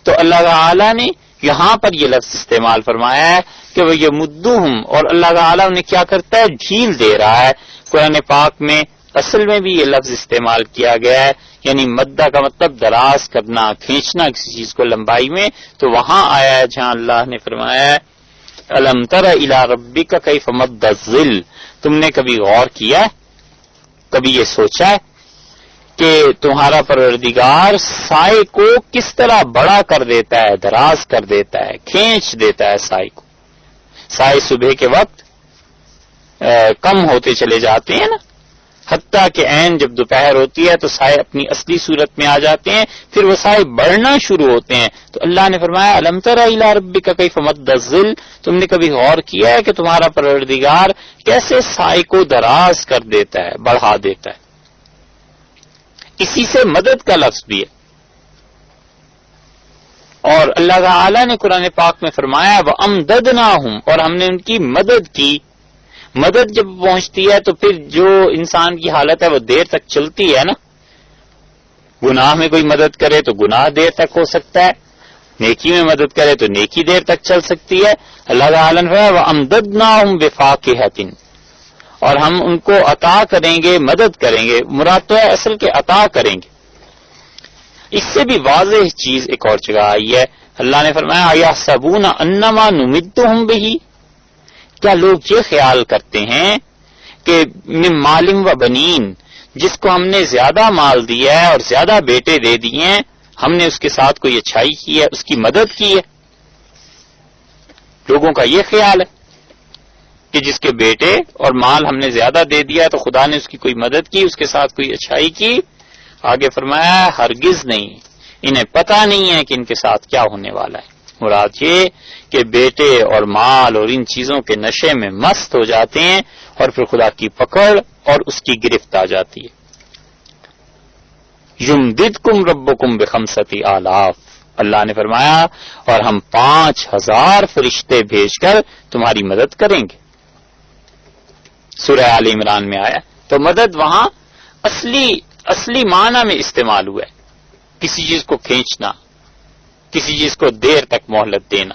تو اللہ تعالیٰ نے یہاں پر یہ لفظ استعمال فرمایا ہے کہ وہ یہ مدّوہم، اور اللہ تعالیٰ انہیں کیا کرتا ہے، ڈھیل دے رہا ہے. قرآن پاک میں اصل میں بھی یہ لفظ استعمال کیا گیا ہے، یعنی مدہ کا مطلب دراز کرنا، کھینچنا کسی چیز کو لمبائی میں. تو وہاں آیا ہے جہاں اللہ نے فرمایا ہے الم تر الی ربک کیف مد الظل، تم نے کبھی غور کیا ہے، کبھی یہ سوچا ہے کہ تمہارا پروردگار سائے کو کس طرح بڑا کر دیتا ہے، دراز کر دیتا ہے، کھینچ دیتا ہے سائے کو. سائے صبح کے وقت کم ہوتے چلے جاتے ہیں نا، حتیٰ کہ عین جب دوپہر ہوتی ہے تو سائے اپنی اصلی صورت میں آ جاتے ہیں، پھر وہ سائے بڑھنا شروع ہوتے ہیں. تو اللہ نے فرمایا الم تر الی ربک کیف مد الظل، تم نے کبھی غور کیا ہے کہ تمہارا پروردگار کیسے سائے کو دراز کر دیتا ہے، بڑھا دیتا ہے. اسی سے مدد کا لفظ بھی ہے. اور اللہ تعالی نے قرآن پاک میں فرمایا وَأَمْدَدْنَاهُمْ، اور ہم نے ان کی مدد کی. مدد جب پہنچتی ہے تو پھر جو انسان کی حالت ہے وہ دیر تک چلتی ہے نا. گناہ میں کوئی مدد کرے تو گناہ دیر تک ہو سکتا ہے، نیکی میں مدد کرے تو نیکی دیر تک چل سکتی ہے. اللہ تعالی نے فرمایا وَأَمْدَدْنَاهُمْ بِفَاكِهَةٍ، اور ہم ان کو عطا کریں گے، مدد کریں گے. مراد تو ہے اصل کے عطا کریں گے. اس سے بھی واضح چیز ایک اور جگہ آئی ہے. اللہ نے فرمایا اَيَحْسَبُونَ أَنَّمَا نُمِدُّهُمْ بِهِ، کیا لوگ یہ خیال کرتے ہیں کہ من مال و بنین، جس کو ہم نے زیادہ مال دیا ہے اور زیادہ بیٹے دے دیے ہیں، ہم نے اس کے ساتھ کوئی اچھائی کی ہے، اس کی مدد کی ہے. لوگوں کا یہ خیال ہے کہ جس کے بیٹے اور مال ہم نے زیادہ دے دیا تو خدا نے اس کی کوئی مدد کی، اس کے ساتھ کوئی اچھائی کی. آگے فرمایا ہرگز نہیں، انہیں پتہ نہیں ہے کہ ان کے ساتھ کیا ہونے والا ہے. مراد یہ کہ بیٹے اور مال اور ان چیزوں کے نشے میں مست ہو جاتے ہیں اور پھر خدا کی پکڑ اور اس کی گرفت آ جاتی ہے. یمددکم ربکم بخمسۃ آلاف، اللہ نے فرمایا اور ہم 5000 فرشتے بھیج کر تمہاری مدد کریں گے. سورہ آل عمران میں آیا. تو مدد وہاں اصلی معنی میں استعمال ہوا ہے، کسی چیز کو کھینچنا، کسی چیز کو دیر تک مہلت دینا.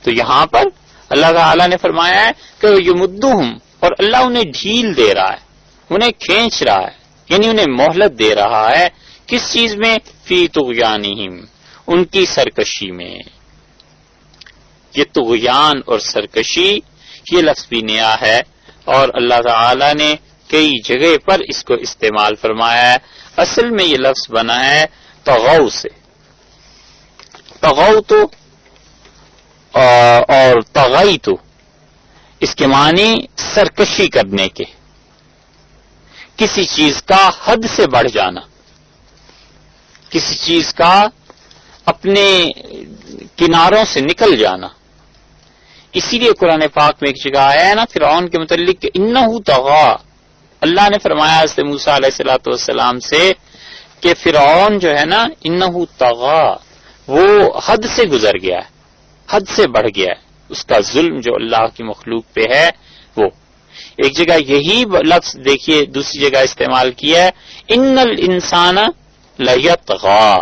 تو یہاں پر اللہ تعالی نے فرمایا ہے کہ یمدہم، اور اللہ انہیں ڈھیل دے رہا ہے، انہیں کھینچ رہا ہے، یعنی انہیں مہلت دے رہا ہے. کس چیز میں؟ فی طغیانہم، ان کی سرکشی میں. یہ طغیان اور سرکشی یہ لفظ بھی نیا ہے اور اللہ تعالی نے کئی جگہ پر اس کو استعمال فرمایا ہے. اصل میں یہ لفظ بنا ہے طغو سے. طغو تو اور طغی تو اس کے معنی سرکشی کرنے کے، کسی چیز کا حد سے بڑھ جانا. کسی چیز کا اپنے کناروں سے نکل جانا. اسی لیے قرآن پاک میں ایک جگہ آیا ہے نا فرعون کے متعلق کہ انہو طغا. اللہ نے فرمایا حضرت موسیٰ علیہ الصلوۃ والسلام سے کہ فرعون جو ہے نا انہو طغا، وہ حد سے گزر گیا ہے، حد سے بڑھ گیا ہے. اس کا ظلم جو اللہ کی مخلوق پہ ہے وہ. ایک جگہ یہی لفظ دیکھیے دوسری جگہ استعمال کیا ہے ان الانسان لیطغی،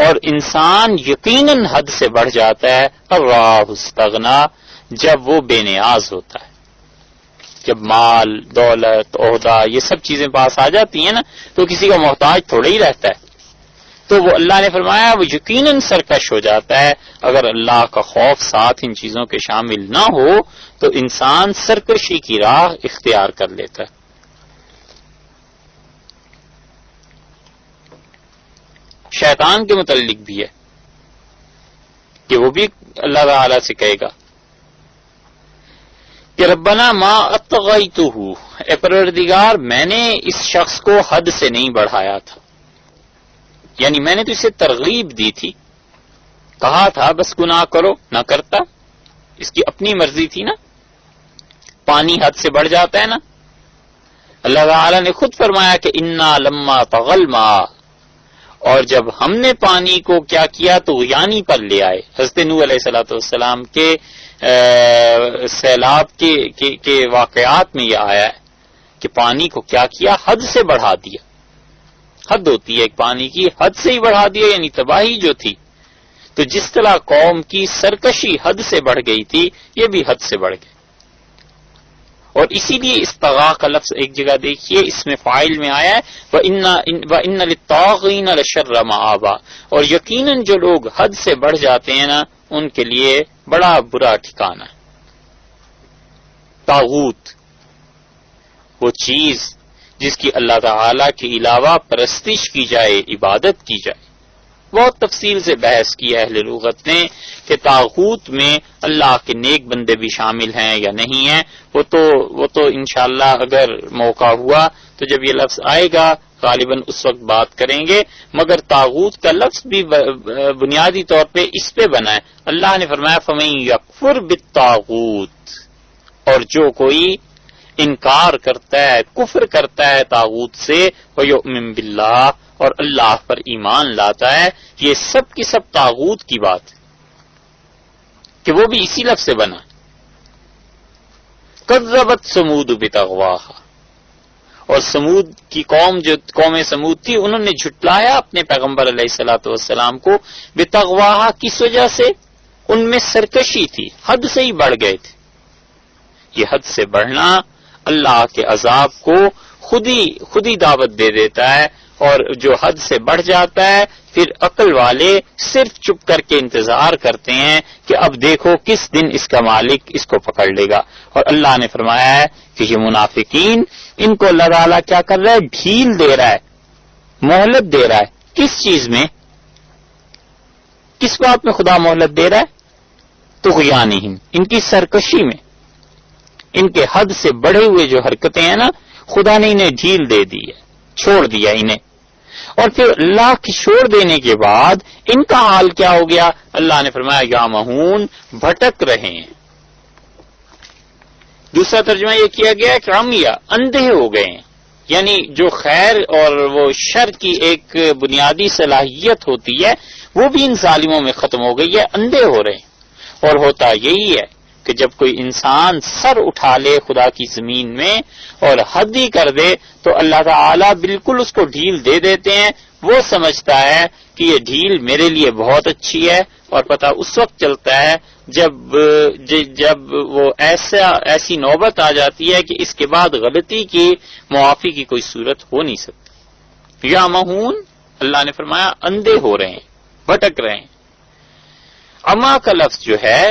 اور انسان یقیناً حد سے بڑھ جاتا ہے الراہ استغنا، جب وہ بے نیاز ہوتا ہے. جب مال دولت عہدہ یہ سب چیزیں پاس آ جاتی ہیں نا تو کسی کا محتاج تھوڑا ہی رہتا ہے. تو وہ اللہ نے فرمایا وہ یقیناً سرکش ہو جاتا ہے. اگر اللہ کا خوف ساتھ ان چیزوں کے شامل نہ ہو تو انسان سرکشی کی راہ اختیار کر لیتا ہے. شیطان کے متعلق بھی ہے کہ وہ بھی اللہ تعالی سے کہے گا کہ ربنا ما اطغیتہ، اے پروردگار میں نے اس شخص کو حد سے نہیں بڑھایا تھا، یعنی میں نے تو اسے ترغیب دی تھی، کہا تھا بس گناہ کرو، نہ کرتا، اس کی اپنی مرضی تھی نا. پانی حد سے بڑھ جاتا ہے نا. اللہ تعالی نے خود فرمایا کہ انا لما طغى الماء، اور جب ہم نے پانی کو کیا کیا تو غیانی پر لے آئے. حضرت نوح علیہ الصلوۃ والسلام کے سیلاب کے واقعات میں یہ آیا ہے کہ پانی کو کیا کیا، حد سے بڑھا دیا. حد ہوتی ہے ایک پانی کی، حد سے ہی بڑھا دیا، یعنی تباہی جو تھی. تو جس طرح قوم کی سرکشی حد سے بڑھ گئی تھی یہ بھی حد سے بڑھ گئی. اور اسی لیے استغاء کا لفظ ایک جگہ دیکھیے اس میں فاعل میں آیا ہے وَإِنَّ لِلطَّاغِينَ لَشَرَّ مَآبًا، اور یقیناً جو لوگ حد سے بڑھ جاتے ہیں نا ان کے لیے بڑا برا ٹھکانہ ہے. طاغوت وہ چیز جس کی اللہ تعالی کے علاوہ پرستش کی جائے، عبادت کی جائے. بہت تفصیل سے بحث کی ہے اہل لغت نے کہ طاغوت میں اللہ کے نیک بندے بھی شامل ہیں یا نہیں ہیں. وہ تو انشاءاللہ اگر موقع ہوا تو جب یہ لفظ آئے گا غالباً اس وقت بات کریں گے. مگر طاغوت کا لفظ بھی بنیادی طور پہ اس پہ بنا ہے. اللہ نے فرمایا فَمَن يَكْفُرْ بِالطَّاغُوتِ، اور جو کوئی انکار کرتا ہے، کفر کرتا ہے طاغوت سے، وَيُؤْمِن بِاللَّهِ، اور اللہ پر ایمان لاتا ہے. یہ سب کی سب طاغوت کی بات ہے کہ وہ بھی اسی لفظ سے بنا. کذبت ثمود بطغواہا، اور سمود کی قوم جو قوم سمود تھی انہوں نے جھٹلایا اپنے پیغمبر علیہ الصلوۃ والسلام کو بطغواہا، کس وجہ سے؟ ان میں سرکشی تھی، حد سے ہی بڑھ گئے تھے. یہ حد سے بڑھنا اللہ کے عذاب کو خود ہی دعوت دے دیتا ہے. اور جو حد سے بڑھ جاتا ہے پھر عقل والے صرف چپ کر کے انتظار کرتے ہیں کہ اب دیکھو کس دن اس کا مالک اس کو پکڑ لے گا. اور اللہ نے فرمایا ہے کہ یہ منافقین، ان کو اللہ تعالیٰ کیا کر رہا ہے؟ ڈھیل دے رہا ہے، مہلت دے رہا ہے. کس چیز میں؟ کس بات میں خدا مہلت دے رہا ہے؟ طغیانہم، ان کی سرکشی میں، ان کے حد سے بڑھے ہوئے جو حرکتیں ہیں نا خدا نے انہیں ڈھیل دے دی ہے، چھوڑ دیا انہیں. اور پھر اللہ کی چھوڑ دینے کے بعد ان کا حال کیا ہو گیا؟ اللہ نے فرمایا یا مہون، بھٹک رہے ہیں. دوسرا ترجمہ یہ کیا گیا کہ عمیہ، اندھے ہو گئے ہیں. یعنی جو خیر اور وہ شر کی ایک بنیادی صلاحیت ہوتی ہے وہ بھی ان ظالموں میں ختم ہو گئی ہے، اندھے ہو رہے ہیں. اور ہوتا یہی ہے کہ جب کوئی انسان سر اٹھا لے خدا کی زمین میں اور حد ہی کر دے تو اللہ تعالیٰ بالکل اس کو ڈھیل دے دیتے ہیں. وہ سمجھتا ہے کہ یہ ڈھیل میرے لیے بہت اچھی ہے، اور پتہ اس وقت چلتا ہے جب وہ ایسی نوبت آ جاتی ہے کہ اس کے بعد غلطی کی معافی کی کوئی صورت ہو نہیں سکتی. یا مہون، اللہ نے فرمایا اندھے ہو رہے ہیں، بھٹک رہے ہیں. اما کا لفظ جو ہے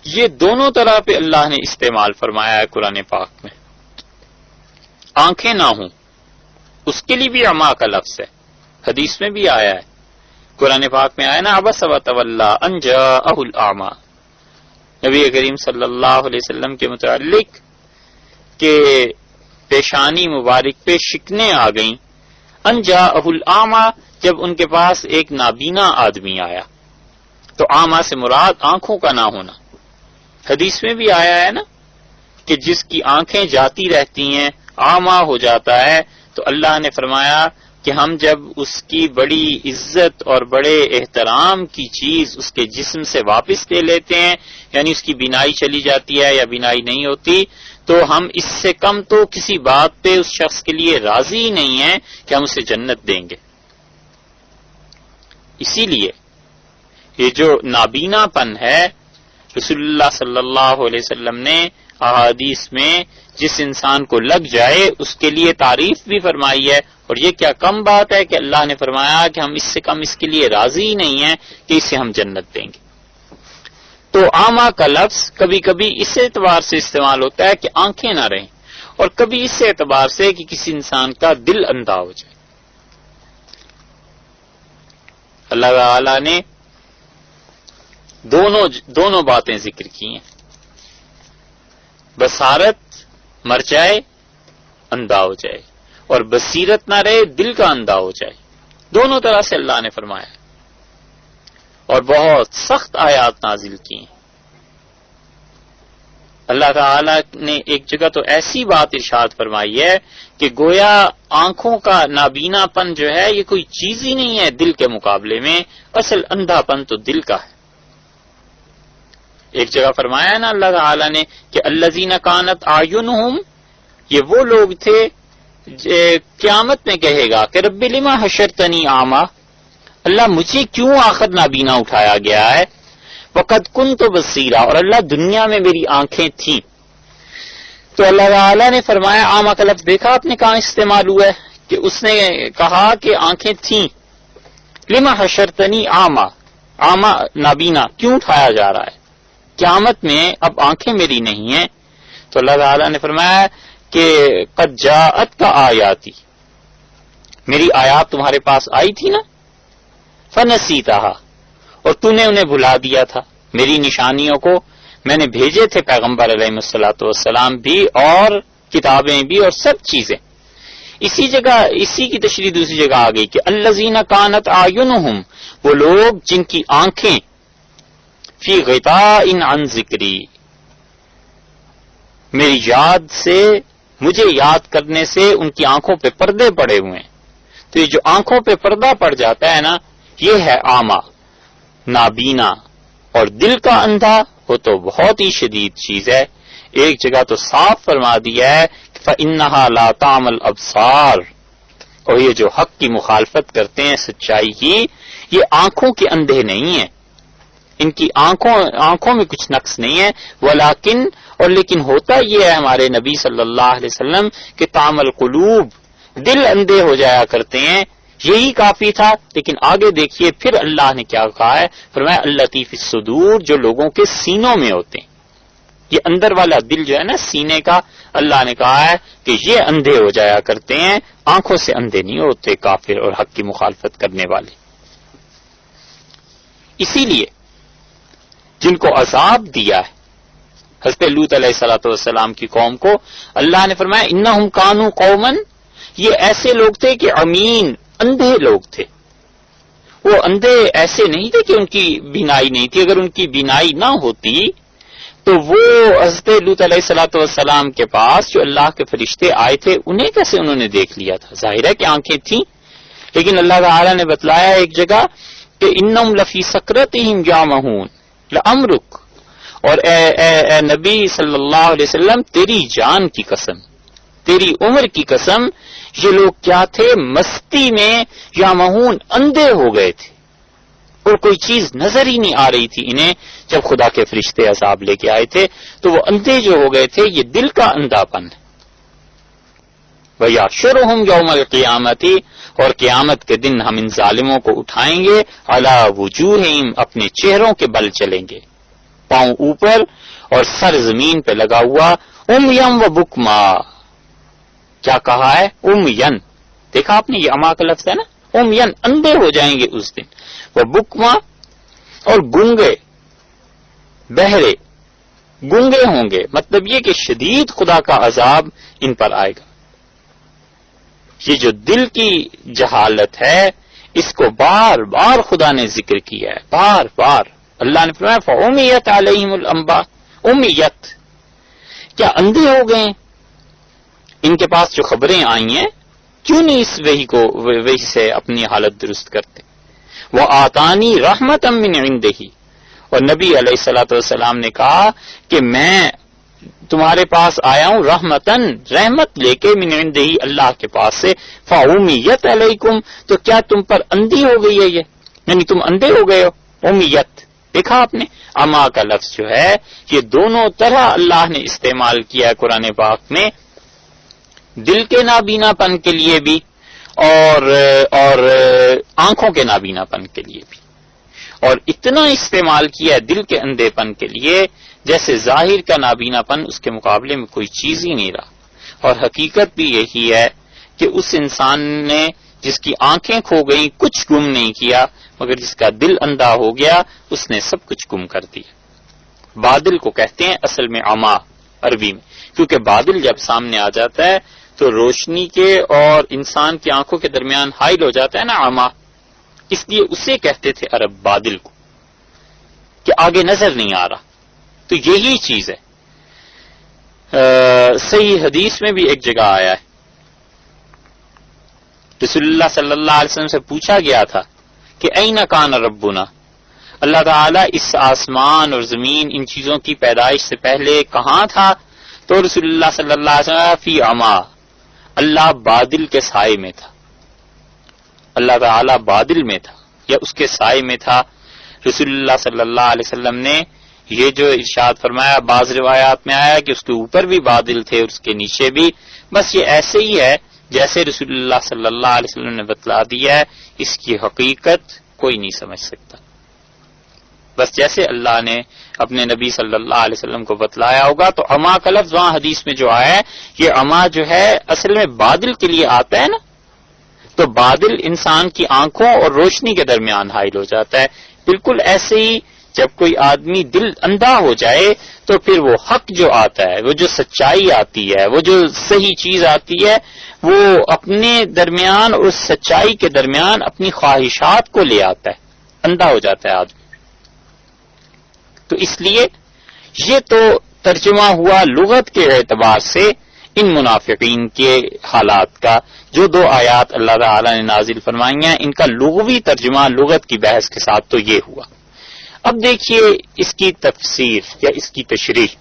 یہ دونوں طرح پہ اللہ نے استعمال فرمایا ہے قرآن پاک میں. آنکھیں نہ ہوں اس کے لیے بھی اما کا لفظ ہے، حدیث میں بھی آیا ہے، قرآن پاک میں آیا نا عبس وتولی ان جاءہ الاعمی. نبی کریم صلی اللہ علیہ وسلم کے متعلق کہ پیشانی مبارک پہ شکنیں آ گئیں. ان جاءہ الاعمی، جب ان کے پاس ایک نابینا آدمی آیا. تو اعمی سے مراد آنکھوں کا نہ ہونا. حدیث میں بھی آیا ہے نا کہ جس کی آنکھیں جاتی رہتی ہیں، اعمی ہو جاتا ہے، تو اللہ نے فرمایا کہ ہم جب اس کی بڑی عزت اور بڑے احترام کی چیز اس کے جسم سے واپس لے لیتے ہیں، یعنی اس کی بینائی چلی جاتی ہے یا بینائی نہیں ہوتی، تو ہم اس سے کم تو کسی بات پہ اس شخص کے لیے راضی ہی نہیں ہیں کہ ہم اسے جنت دیں گے. اسی لیے یہ جو نابینا پن ہے، رسول اللہ صلی اللہ علیہ وسلم نے احادیث میں جس انسان کو لگ جائے اس کے لیے تعریف بھی فرمائی ہے. اور یہ کیا کم بات ہے کہ اللہ نے فرمایا کہ ہم اس سے کم اس کے لیے راضی ہی نہیں ہیں کہ اسے ہم جنت دیں گے. تو اعمیٰ کا لفظ کبھی کبھی اس اعتبار سے استعمال ہوتا ہے کہ آنکھیں نہ رہیں، اور کبھی اس اعتبار سے کہ کسی انسان کا دل اندھا ہو جائے. اللہ تعالی نے دونوں باتیں ذکر کی ہیں. بصارت مر جائے، اندھا ہو جائے، اور بصیرت نہ رہے، دل کا اندھا ہو جائے. دونوں طرح سے اللہ نے فرمایا اور بہت سخت آیات نازل کی ہیں. اللہ تعالی نے ایک جگہ تو ایسی بات ارشاد فرمائی ہے کہ گویا آنکھوں کا نابینا پن جو ہے یہ کوئی چیز ہی نہیں ہے دل کے مقابلے میں، اصل اندھا پن تو دل کا ہے. ایک جگہ فرمایا ہے نا اللہ تعالی نے کہ الذین کانت اعینہم، یہ وہ لوگ تھے قیامت میں کہے گا کہ رب لما حشرتنی اعمی، اللہ مجھے کیوں آخر نابینا اٹھایا گیا ہے، وقد کنت بصیرا، اور اللہ دنیا میں میری آنکھیں تھیں. تو اللہ تعالیٰ نے فرمایا، اعمی کا لفظ دیکھا آپ نے کہاں استعمال ہوا ہے کہ اس نے کہا کہ آنکھیں تھیں. لما حشرتنی اعمی، اعمی نابینا کیوں اٹھایا جا رہا ہے، قیامت میں اب آنکھیں میری نہیں ہیں. تو اللہ تعالیٰ نے فرمایا کہ قد جاءت کا آیاتی، میری آیات تمہارے پاس آئی تھی نا، فنسیتہا، اور تو نے انہیں بھلا دیا تھا. میری نشانیوں کو میں نے بھیجے تھے پیغمبر علیہ الصلوۃ والسلام بھی اور کتابیں بھی اور سب چیزیں. اسی کی تشریح دوسری جگہ آ گئی کہ الذین کانت اعینہم، وہ لوگ جن کی آنکھیں فی غطاء عن ذکری، میری یاد سے، مجھے یاد کرنے سے ان کی آنکھوں پہ پردے پڑے ہوئے ہیں. تو یہ جو آنکھوں پہ پردہ پڑ جاتا ہے نا، یہ ہے اعمیٰ، نابینا. اور دل کا اندھا وہ تو بہت ہی شدید چیز ہے. ایک جگہ تو صاف فرما دیا ہے کہ فَإِنَّهَا لَا تَعْمَى الْأَبْصَارُ، اور یہ جو حق کی مخالفت کرتے ہیں سچائی کی، یہ آنکھوں کے اندھے نہیں ہیں، ان کی آنکھوں میں کچھ نقص نہیں ہے. ولیکن، اور لیکن ہوتا یہ ہے ہمارے نبی صلی اللہ علیہ وسلم کہ تعمى القلوب، دل اندھے ہو جایا کرتے ہیں. یہی کافی تھا. لیکن آگے دیکھیے پھر اللہ نے کیا کہا ہے، فرمایا اللتی فی الصدور، جو لوگوں کے سینوں میں ہوتے ہیں. یہ اندر والا دل جو ہے نا سینے کا، اللہ نے کہا ہے کہ یہ اندھے ہو جایا کرتے ہیں. آنکھوں سے اندھے نہیں ہوتے کافر اور حق کی مخالفت کرنے والے. اسی لیے جن کو عذاب دیا ہے حضرت لوط علیہ الصلوۃ والسلام کی قوم کو، اللہ نے فرمایا انہم کانوا قوما، یہ ایسے لوگ تھے کہ عمین، اندھے لوگ تھے. وہ اندھے ایسے نہیں تھے کہ ان کی بینائی نہیں تھی. اگر ان کی بینائی نہ ہوتی تو وہ حضرت لوط علیہ الصلوۃ والسلام کے پاس جو اللہ کے فرشتے آئے تھے انہیں کیسے انہوں نے دیکھ لیا تھا؟ ظاہر ہے کہ آنکھیں تھیں. لیکن اللہ تعالی نے بتلایا ایک جگہ کہ انہم لفی سکرتہم یعمہون لعمرک، اور اے نبی صلی اللہ علیہ وسلم تیری جان کی قسم، تیری عمر کی قسم، یہ لوگ کیا تھے؟ مستی میں یعمہون، اندھے ہو گئے تھے اور کوئی چیز نظر ہی نہیں آ رہی تھی انہیں. جب خدا کے فرشتے عذاب لے کے آئے تھے تو وہ اندھے جو ہو گئے تھے، یہ دل کا اندھا پن ہے. وَيَحْشُرُهُمْ يَوْمَ الْقِيَامَةِ، اور قیامت کے دن ہم ان ظالموں کو اٹھائیں گے، عَلَى وُجُوهِهِمْ، اپنے چہروں کے بل چلیں گے، پاؤں اوپر اور سر زمین پہ لگا ہوا. عُمْيًا وَبُكْمًا، کیا کہا ہے؟ عُمْيًا، دیکھا آپ نے یہ اما کا لفظ ہے نا، عُمْيًا، اندھے ہو جائیں گے اس دن. وَبُكْمًا، اور گونگے، بہرے، گونگے ہوں گے. مطلب یہ کہ شدید خدا کا عذاب ان پر آئے گا. یہ جو دل کی جہالت ہے اس کو بار بار خدا نے ذکر کیا ہے، بار بار اللہ نے فرمایا فَأُمِّيَتْ عَلَيْهِمُ الْأَنْبَاءُ، امیت، کیا اندھے ہو گئے؟ ان کے پاس جو خبریں آئی ہیں کیوں نہیں اس وحی سے اپنی حالت درست کرتے؟ وَآتَانِي رَحْمَةً مِّنْ عِنْدِهِ، اور نبی علیہ الصلوۃ والسلام نے کہا کہ میں تمہارے پاس آیا ہوں رحمتن، رحمت لے کے، من عندہ، اللہ کے پاس سے، فامیت علیکم، تو کیا تم پر اندھی ہو گئی ہے؟ یہ یعنی تم اندھے ہو گئے ہو؟ امیت، دیکھا آپ نے اما کا لفظ جو ہے یہ دونوں طرح اللہ نے استعمال کیا قرآن پاک میں، دل کے نابینا پن کے لیے بھی اور آنکھوں کے نابینا پن کے لیے بھی، اور اتنا استعمال کیا ہے دل کے اندھے پن کے لیے جیسے ظاہر کا نابینا پن اس کے مقابلے میں کوئی چیز ہی نہیں رہا۔ اور حقیقت بھی یہی ہے کہ اس انسان نے جس کی آنکھیں کھو گئیں کچھ گم نہیں کیا، مگر جس کا دل اندھا ہو گیا اس نے سب کچھ گم کر دیا۔ بادل کو کہتے ہیں اصل میں عما عربی میں، کیونکہ بادل جب سامنے آ جاتا ہے تو روشنی کے اور انسان کی آنکھوں کے درمیان حائل ہو جاتا ہے نا عما، اس لیے اسے کہتے تھے عرب بادل کو، کہ آگے نظر نہیں آ رہا۔ تو یہی چیز ہے۔ صحیح حدیث میں بھی ایک جگہ آیا ہے، رسول اللہ صلی اللہ علیہ وسلم سے پوچھا گیا تھا کہ این کان ربنا، اللہ تعالیٰ اس آسمان اور زمین ان چیزوں کی پیدائش سے پہلے کہاں تھا؟ تو رسول اللہ صلی اللہ علیہ وسلم فی عما، اللہ بادل کے سائے میں تھا، اللہ تعالیٰ بادل میں تھا یا اس کے سائے میں تھا۔ رسول اللہ صلی اللہ علیہ وسلم نے یہ جو ارشاد فرمایا، بعض روایات میں آیا کہ اس کے اوپر بھی بادل تھے اور اس کے نیچے بھی، بس یہ ایسے ہی ہے جیسے رسول اللہ صلی اللہ علیہ وسلم نے بتلا دیا ہے، اس کی حقیقت کوئی نہیں سمجھ سکتا، بس جیسے اللہ نے اپنے نبی صلی اللہ علیہ وسلم کو بتلایا ہوگا۔ تو عما کا لفظ وہاں حدیث میں جو آیا ہے، یہ عما جو ہے اصل میں بادل کے لیے آتا ہے نا، تو بادل انسان کی آنکھوں اور روشنی کے درمیان حائل ہو جاتا ہے۔ بالکل ایسے ہی جب کوئی آدمی دل اندھا ہو جائے تو پھر وہ حق جو آتا ہے، وہ جو سچائی آتی ہے، وہ جو صحیح چیز آتی ہے، وہ اپنے درمیان اور اس سچائی کے درمیان اپنی خواہشات کو لے آتا ہے، اندھا ہو جاتا ہے آدمی۔ تو اس لیے یہ تو ترجمہ ہوا لغت کے اعتبار سے ان منافقین کے حالات کا، جو دو آیات اللہ تعالی نے نازل فرمائی ہیں ان کا لغوی ترجمہ لغت کی بحث کے ساتھ تو یہ ہوا۔ اب دیکھیے اس کی تفسیر یا اس کی تشریح۔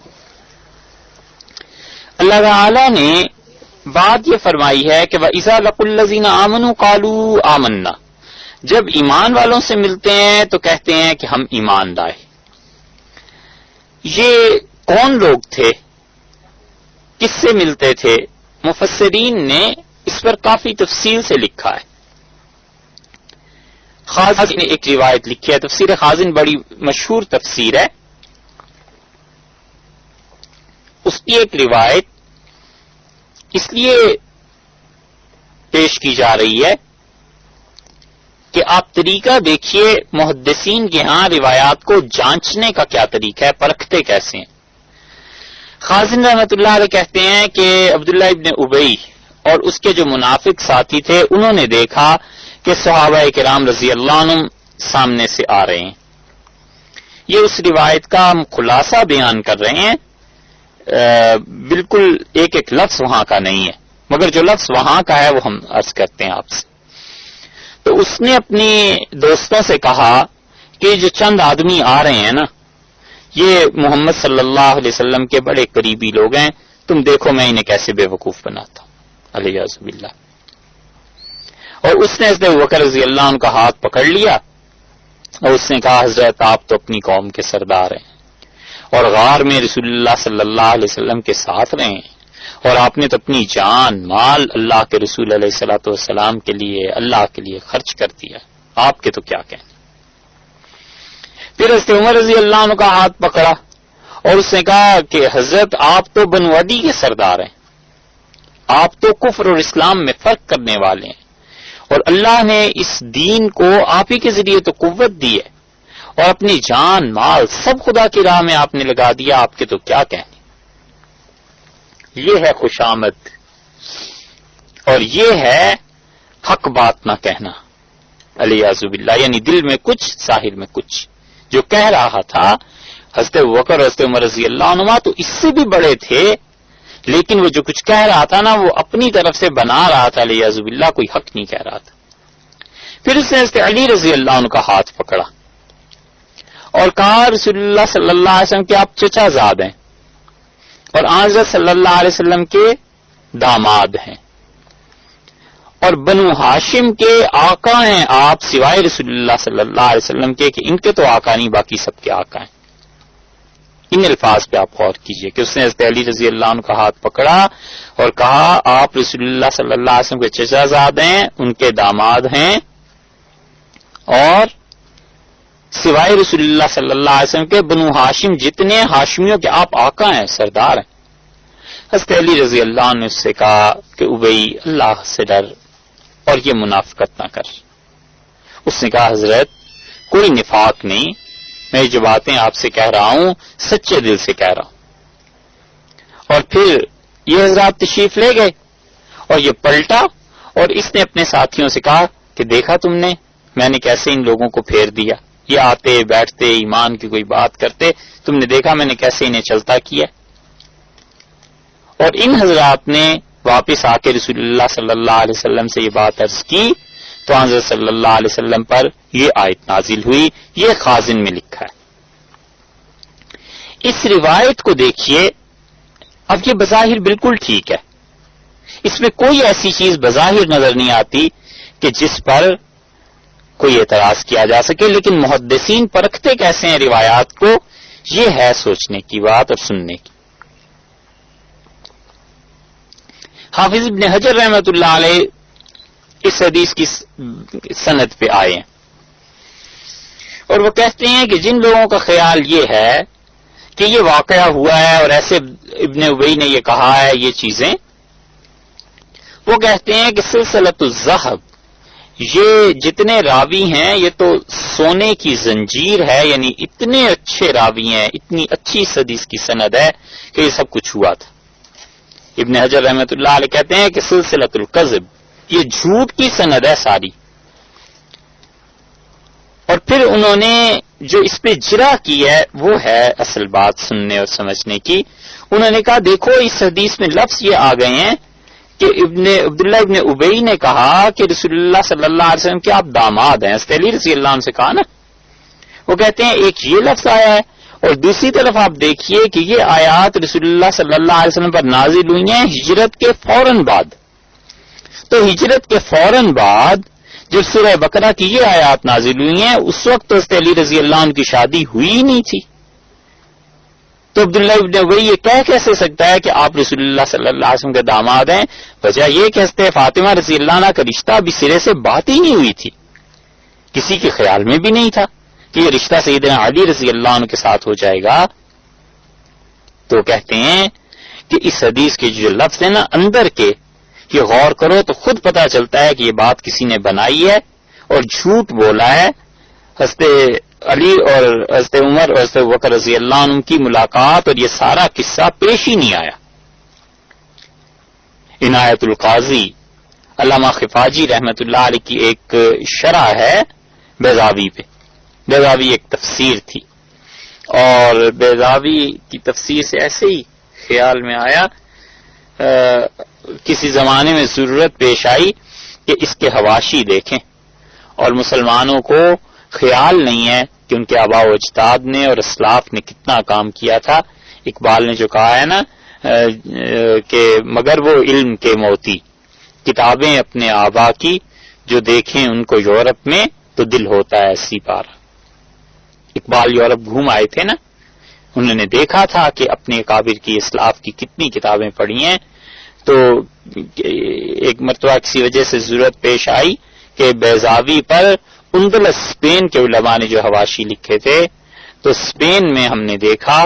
اللہ تعالی نے بات یہ فرمائی ہے کہ وَإِذَا لَقُوا الَّذِينَ آمَنُوا قَالُوا آمَنَّا، جب ایمان والوں سے ملتے ہیں تو کہتے ہیں کہ ہم ایمان لائے۔ یہ کون لوگ تھے؟ کس سے ملتے تھے؟ مفسرین نے اس پر کافی تفصیل سے لکھا ہے۔ خازن نے ایک روایت لکھی ہے، تفسیر خازن بڑی مشہور تفسیر ہے، اس کی ایک روایت اس لیے پیش کی جا رہی ہے کہ آپ طریقہ دیکھیے محدثین کے ہاں روایات کو جانچنے کا کیا طریقہ ہے، پرکھتے کیسے ہیں۔ خازن رحمت اللہ علیہ کہتے ہیں کہ عبداللہ ابن ابی اور اس کے جو منافق ساتھی تھے انہوں نے دیکھا کہ صحابہ کرام رضی اللہ عنہم سامنے سے آ رہے ہیں۔ یہ اس روایت کا ہم خلاصہ بیان کر رہے ہیں، بالکل ایک ایک لفظ وہاں کا نہیں ہے، مگر جو لفظ وہاں کا ہے وہ ہم عرض کرتے ہیں آپ سے۔ تو اس نے اپنی دوستوں سے کہا کہ جو چند آدمی آ رہے ہیں نا، یہ محمد صلی اللہ علیہ وسلم کے بڑے قریبی لوگ ہیں، تم دیکھو میں انہیں کیسے بے وقوف بناتا ہوں، علیہ باللہ۔ اور اس نے حضرت ابوبکر رضی اللہ عنہ کا ہاتھ پکڑ لیا اور اس نے کہا حضرت آپ تو اپنی قوم کے سردار ہیں اور غار میں رسول اللہ صلی اللہ علیہ وسلم کے ساتھ رہے ہیں، اور آپ نے تو اپنی جان مال اللہ کے رسول علیہ الصلوۃ والسلام کے لیے اللہ کے لیے خرچ کر دیا، آپ کے تو کیا کہنے۔ پھر حضرت عمر رضی اللہ عنہ کا ہاتھ پکڑا اور اس نے کہا کہ حضرت آپ تو بنو عدی کے سردار ہیں، آپ تو کفر اور اسلام میں فرق کرنے والے ہیں، اور اللہ نے اس دین کو آپ ہی کے ذریعے تو قوت دی ہے، اور اپنی جان مال سب خدا کی راہ میں آپ نے لگا دیا، آپ کے تو کیا کہنے۔ یہ ہے خوشامد۔ اور یہ ہے حق بات نہ کہنا، الیاذ باللہ، یعنی دل میں کچھ ظاہر میں کچھ. جو کہہ رہا تھا حضرت ابوبکر حضرت عمر رضی اللہ عنہما تو اس سے بھی بڑے تھے، لیکن وہ جو کچھ کہہ رہا تھا نا وہ اپنی طرف سے بنا رہا تھا، الیاذ باللہ، کوئی حق نہیں کہہ رہا تھا. پھر اس نے حضرت علی رضی اللہ عنہ کا ہاتھ پکڑا اور کہا رسول اللہ صلی اللہ علیہ وسلم کے آپ چچا زاد ہیں اور حضرت صلی اللہ علیہ وسلم کے داماد ہیں اور بنو ہاشم کے آقا ہیں آپ سوائے رسول اللہ صلی اللہ علیہ وسلم کے، کہ ان کے تو آقا نہیں باقی سب کے آقا ہیں. ان الفاظ پہ آپ غور کیجئے کہ اس نے حضرت علی رضی اللہ عنہ کا ہاتھ پکڑا اور کہا آپ رسول اللہ صلی اللہ علیہ وسلم کے چچا زاد ہیں، ان کے داماد ہیں اور سوائے رسول اللہ صلی اللہ علیہ وسلم کے بنو ہاشم جتنے ہاشمیوں کے آپ آقا ہیں، سردار ہیں. حضرت علی رضی اللہ عنہ نے اس سے کہا کہ ابی اللہ سے ڈر اور یہ منافقت نہ کر. اس نے کہا حضرت کوئی نفاق نہیں، میں جو باتیں آپ سے کہہ رہا ہوں سچے دل سے کہہ رہا ہوں. اور پھر یہ حضرات تشریف لے گئے اور یہ پلٹا اور اس نے اپنے ساتھیوں سے کہا کہ دیکھا تم نے میں نے کیسے ان لوگوں کو پھیر دیا، یہ آتے بیٹھتے ایمان کی کوئی بات کرتے، تم نے دیکھا میں نے کیسے انہیں چلتا کیا. اور ان حضرات نے واپس آ کے رسول اللہ صلی اللہ علیہ وسلم سے یہ بات عرض کی تو حضرت صلی اللہ علیہ وسلم پر یہ آیت نازل ہوئی. یہ خازن میں لکھا ہے. اس روایت کو دیکھیے، اب یہ بظاہر بالکل ٹھیک ہے، اس میں کوئی ایسی چیز بظاہر نظر نہیں آتی کہ جس پر کوئی اعتراض کیا جا سکے، لیکن محدثین پرکھتے کیسے ہیں روایات کو، یہ ہے سوچنے کی بات اور سننے کی. حافظ ابن حجر رحمۃ اللہ علیہ اس حدیث کی سند پہ آئے ہیں اور وہ کہتے ہیں کہ جن لوگوں کا خیال یہ ہے کہ یہ واقعہ ہوا ہے اور ایسے ابن ابی نے یہ کہا ہے یہ چیزیں، وہ کہتے ہیں کہ سلسلۃ الذہب، یہ جتنے راوی ہیں یہ تو سونے کی زنجیر ہے، یعنی اتنے اچھے راوی ہیں، اتنی اچھی اس حدیث کی سند ہے کہ یہ سب کچھ ہوا تھا. ابن حجر رحمۃ اللہ علیہ کہتے ہیں کہ سلسلۃ الکذب، یہ جھوٹ کی سند ہے ساری. اور پھر انہوں نے جو اس پہ جرح کی ہے وہ ہے اصل بات سننے اور سمجھنے کی. انہوں نے کہا دیکھو اس حدیث میں لفظ یہ آ گئے ہیں کہ عبداللہ ابن ابی نے کہا کہ رسول اللہ صلی اللہ علیہ وسلم کے آپ داماد ہیں. حضرت علی رضی اللہ عنہ سے کہا نا، وہ کہتے ہیں ایک یہ لفظ آیا ہے اور دوسری طرف آپ دیکھیے کہ یہ آیات رسول اللہ صلی اللہ علیہ وسلم پر نازل ہوئی ہیں ہجرت کے فوراً بعد. تو ہجرت کے فوراً بعد جب سورہ بقرہ کی یہ آیات نازل ہوئی ہیں اس وقت تو حضرت علی رضی اللہ عنہ کی شادی ہوئی ہی نہیں تھی. تو عبداللہ ابن ابی یہ کہہ کیسے سکتا ہے کہ آپ رسول اللہ صلی اللہ علیہ وسلم کے داماد ہیں؟ وجہ یہ کہ حضرت فاطمہ رضی اللہ عنہ کا رشتہ بھی سرے سے بات ہی نہیں ہوئی تھی، کسی کے خیال میں بھی نہیں تھا کہ یہ رشتہ سیدنا علی رضی اللہ عنہ کے ساتھ ہو جائے گا. تو کہتے ہیں کہ اس حدیث کے جو لفظ ہیں نا اندر کے، یہ غور کرو تو خود پتہ چلتا ہے کہ یہ بات کسی نے بنائی ہے اور جھوٹ بولا ہے. حضرت علی اور حضرت عمر اور حضرت بکر رضی اللہ عنہ کی ملاقات اور یہ سارا قصہ پیش ہی نہیں آیا. عنایت القاضی علامہ خفاجی رحمت اللہ علیہ کی ایک شرح ہے بیضاوی پہ. بیضاوی ایک تفسیر تھی اور بیضاوی کی تفسیر سے ایسے ہی خیال میں آیا، کسی زمانے میں ضرورت پیش آئی کہ اس کے حواشی دیکھیں، اور مسلمانوں کو خیال نہیں ہے کہ ان کے آباء و اجداد نے اور اسلاف نے کتنا کام کیا تھا. اقبال نے جو کہا ہے نا کہ مگر وہ علم کے موتی کتابیں اپنے آبا کی، جو دیکھیں ان کو یورپ میں تو دل ہوتا ہے ایسی پارا. اقبال یورپ گھوم آئے تھے نا، انہوں نے دیکھا تھا کہ اپنے کابر کی اسلاف کی کتنی کتابیں پڑھی ہیں. تو ایک مرتبہ کسی وجہ سے ضرورت پیش آئی کہ بیضاوی پر اندلس اسپین کے علماء نے جو حواشی لکھے تھے، تو اسپین میں ہم نے دیکھا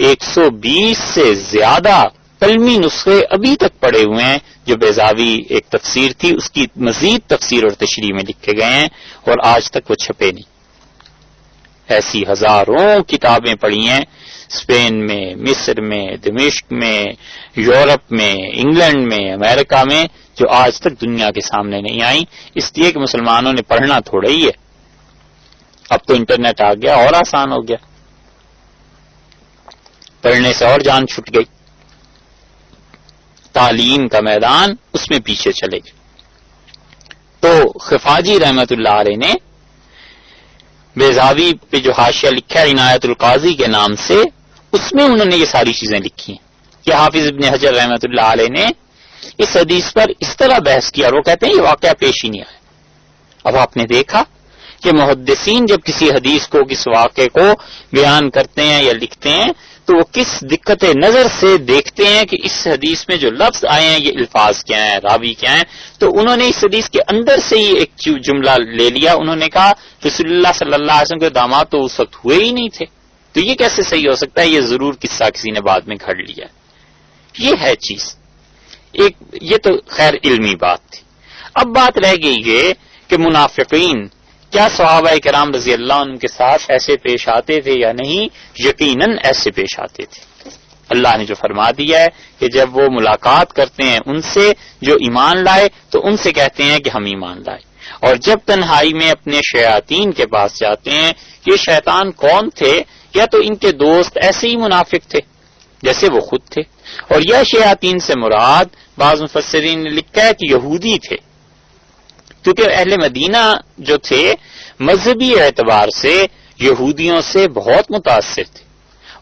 120 سے زیادہ قلمی نسخے ابھی تک پڑے ہوئے ہیں جو بیضاوی ایک تفسیر تھی اس کی مزید تفسیر اور تشریح میں لکھے گئے ہیں اور آج تک وہ چھپے نہیں. ایسی ہزاروں کتابیں پڑھی ہیں اسپین میں، مصر میں، دمشق میں، یورپ میں، انگلینڈ میں، امریکہ میں، جو آج تک دنیا کے سامنے نہیں آئیں، اس لیے کہ مسلمانوں نے پڑھنا تھوڑا ہی ہے. اب تو انٹرنیٹ آ گیا اور آسان ہو گیا، پڑھنے سے اور جان چھٹ گئی. تعلیم کا میدان اس میں پیچھے چلے گئے. تو خفاجی رحمت اللہ علیہ نے بیضاوی پہ جو حاشیہ لکھا ہے عنایت القاضی کے نام سے، اس میں انہوں نے یہ ساری چیزیں لکھی ہیں کہ حافظ ابن حجر رحمت اللہ علیہ نے اس حدیث پر اس طرح بحث کیا، اور وہ کہتے ہیں یہ واقعہ پیش ہی نہیں آیا. اب آپ نے دیکھا کہ محدثین جب کسی حدیث کو، کس واقعے کو بیان کرتے ہیں یا لکھتے ہیں تو وہ کس دقت نظر سے دیکھتے ہیں کہ اس حدیث میں جو لفظ آئے ہیں یہ الفاظ کیا ہیں، راوی کیا ہیں. تو انہوں نے اس حدیث کے اندر سے ہی ایک جملہ لے لیا. انہوں نے کہا رسول اللہ صلی اللہ علیہ وسلم کے داماد تو اس وقت ہوئے ہی نہیں تھے، تو یہ کیسے صحیح ہو سکتا ہے؟ یہ ضرور قصہ کسی نے بعد میں گھڑ لیا. یہ ہے چیز ایک، یہ تو خیر علمی بات تھی. اب بات رہ گئی ہے کہ منافقین کیا صحابہ کرام رضی اللہ عنہ کے ساتھ ایسے پیش آتے تھے یا نہیں؟ یقیناً ایسے پیش آتے تھے. اللہ نے جو فرما دیا ہے کہ جب وہ ملاقات کرتے ہیں ان سے جو ایمان لائے تو ان سے کہتے ہیں کہ ہم ایمان لائے، اور جب تنہائی میں اپنے شیاطین کے پاس جاتے ہیں، یہ شیطان کون تھے؟ یا تو ان کے دوست ایسے ہی منافق تھے جیسے وہ خود تھے، اور یا شیاطین سے مراد بعض مفسرین نے لکھا ہے کہ یہودی تھے، کیونکہ اہل مدینہ جو تھے مذہبی اعتبار سے یہودیوں سے بہت متاثر تھے،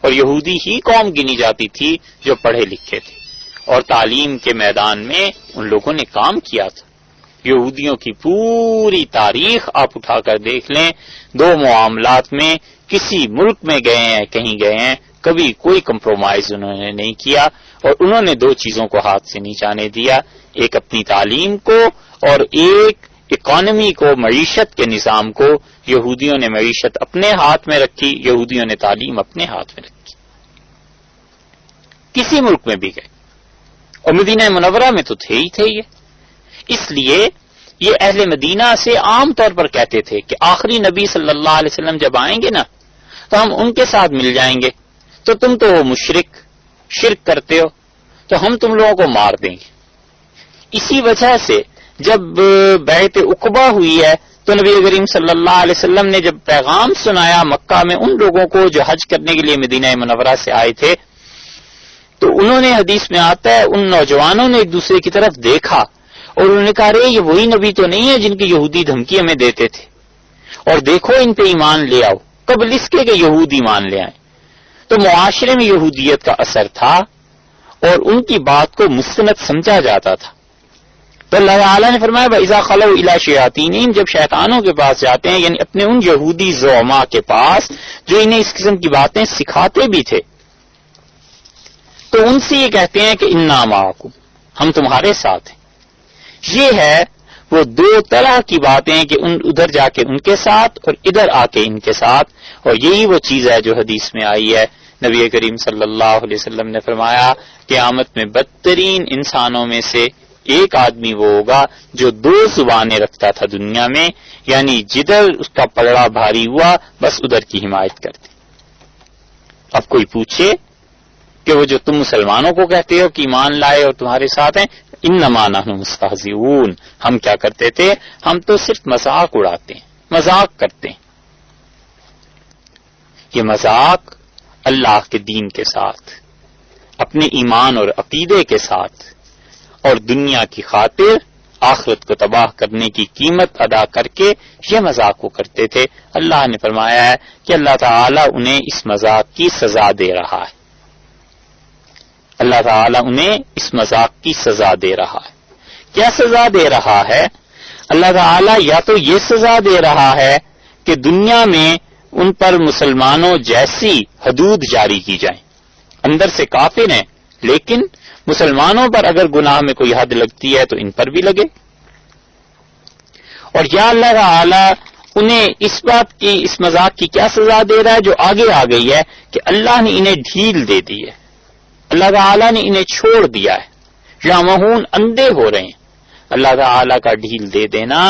اور یہودی ہی قوم گنی جاتی تھی جو پڑھے لکھے تھے، اور تعلیم کے میدان میں ان لوگوں نے کام کیا تھا. یہودیوں کی پوری تاریخ آپ اٹھا کر دیکھ لیں، دو معاملات میں کسی ملک میں گئے ہیں، کہیں گئے ہیں، کبھی کوئی کمپرومائز انہوں نے نہیں کیا، اور انہوں نے دو چیزوں کو ہاتھ سے نہیں جانے دیا، ایک اپنی تعلیم کو اور ایک اکانومی کو، معیشت کے نظام کو. یہودیوں نے معیشت اپنے ہاتھ میں رکھی، یہودیوں نے تعلیم اپنے ہاتھ میں رکھی. کسی ملک میں بھی گئے، اور مدینہ منورہ میں تو تھے ہی تھے. یہ اس لیے یہ اہل مدینہ سے عام طور پر کہتے تھے کہ آخری نبی صلی اللہ علیہ وسلم جب آئیں گے نا تو ہم ان کے ساتھ مل جائیں گے، تو تم تو شرک کرتے ہو تو ہم تم لوگوں کو مار دیں گے. اسی وجہ سے جب بیعت عقبہ ہوئی ہے تو نبی کریم صلی اللہ علیہ وسلم نے جب پیغام سنایا مکہ میں ان لوگوں کو جو حج کرنے کے لیے مدینہ منورہ سے آئے تھے، تو انہوں نے، حدیث میں آتا ہے، ان نوجوانوں نے ایک دوسرے کی طرف دیکھا اور انہوں نے کہا رے یہ وہی نبی تو نہیں ہے جن کی یہودی دھمکی ہمیں دیتے تھے، اور دیکھو ان پہ ایمان لے آؤ، قبل اس کے کہ یہود ایمان لے آئیں. تو معاشرے میں یہودیت کا اثر تھا اور ان کی بات کو مستند سمجھا جاتا تھا. تو اللہ تعالیٰ نے فرمایا وَإِذَا خَلَوْا إِلَىٰ شَيَاطِينِهِمْ، جب شیطانوں کے پاس جاتے ہیں، یعنی اپنے ان یہودی زعماء کے پاس جو انہیں اس قسم کی باتیں سکھاتے بھی تھے، تو ان سے یہ کہتے ہیں کہ اِنَّا مَعَكُمْ، ہم تمہارے ساتھ ہیں. یہ ہے وہ دو طرح کی باتیں کہ ادھر جا کے ان کے ساتھ اور ادھر آ کے ان کے ساتھ. اور یہی وہ چیز ہے جو حدیث میں آئی ہے. نبی کریم صلی اللہ علیہ وسلم نے فرمایا قیامت میں بدترین انسانوں میں سے ایک آدمی وہ ہوگا جو دو زبانیں رکھتا تھا دنیا میں، یعنی جدھر اس کا پلڑا بھاری ہوا بس ادھر کی حمایت کرتے. اب کوئی پوچھے کہ وہ جو تم مسلمانوں کو کہتے ہو کہ ایمان لائے اور تمہارے ساتھ ہیں، انما نحن مستہزئون، ہم کیا کرتے تھے؟ ہم تو صرف مذاق اڑاتے ہیں، مذاق کرتے ہیں. یہ مذاق اللہ کے دین کے ساتھ، اپنے ایمان اور عقیدے کے ساتھ، اور دنیا کی خاطر آخرت کو تباہ کرنے کی قیمت ادا کر کے یہ مذاق کو کرتے تھے. اللہ نے فرمایا ہے کہ اللہ تعالیٰ انہیں اس مذاق کی سزا دے رہا ہے. اللہ تعالیٰ انہیں اس مذاق کی سزا دے رہا ہے. کیا سزا دے رہا ہے؟ اللہ تعالیٰ یا تو یہ سزا دے رہا ہے کہ دنیا میں ان پر مسلمانوں جیسی حدود جاری کی جائیں، اندر سے کافر ہیں لیکن مسلمانوں پر اگر گناہ میں کوئی حد لگتی ہے تو ان پر بھی لگے. اور یا اللہ تعالیٰ انہیں اس بات کی، اس مذاق کی کیا سزا دے رہا ہے جو آگے آ گئی ہے کہ اللہ نے انہیں ڈھیل دے دی ہے، اللہ تعالیٰ نے انہیں چھوڑ دیا ہے، یامہون اندھے ہو رہے ہیں. اللہ تعالیٰ کا ڈھیل دے دینا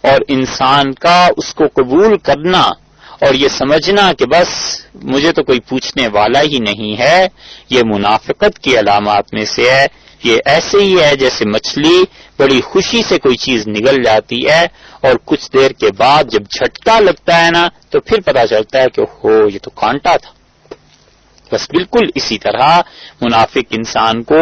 اور انسان کا اس کو قبول کرنا اور یہ سمجھنا کہ بس مجھے تو کوئی پوچھنے والا ہی نہیں ہے، یہ منافقت کی علامات میں سے ہے۔ یہ ایسے ہی ہے جیسے مچھلی بڑی خوشی سے کوئی چیز نگل جاتی ہے اور کچھ دیر کے بعد جب جھٹکا لگتا ہے نا تو پھر پتا چلتا ہے کہ ہو یہ تو کانٹا تھا۔ بس بالکل اسی طرح منافق انسان کو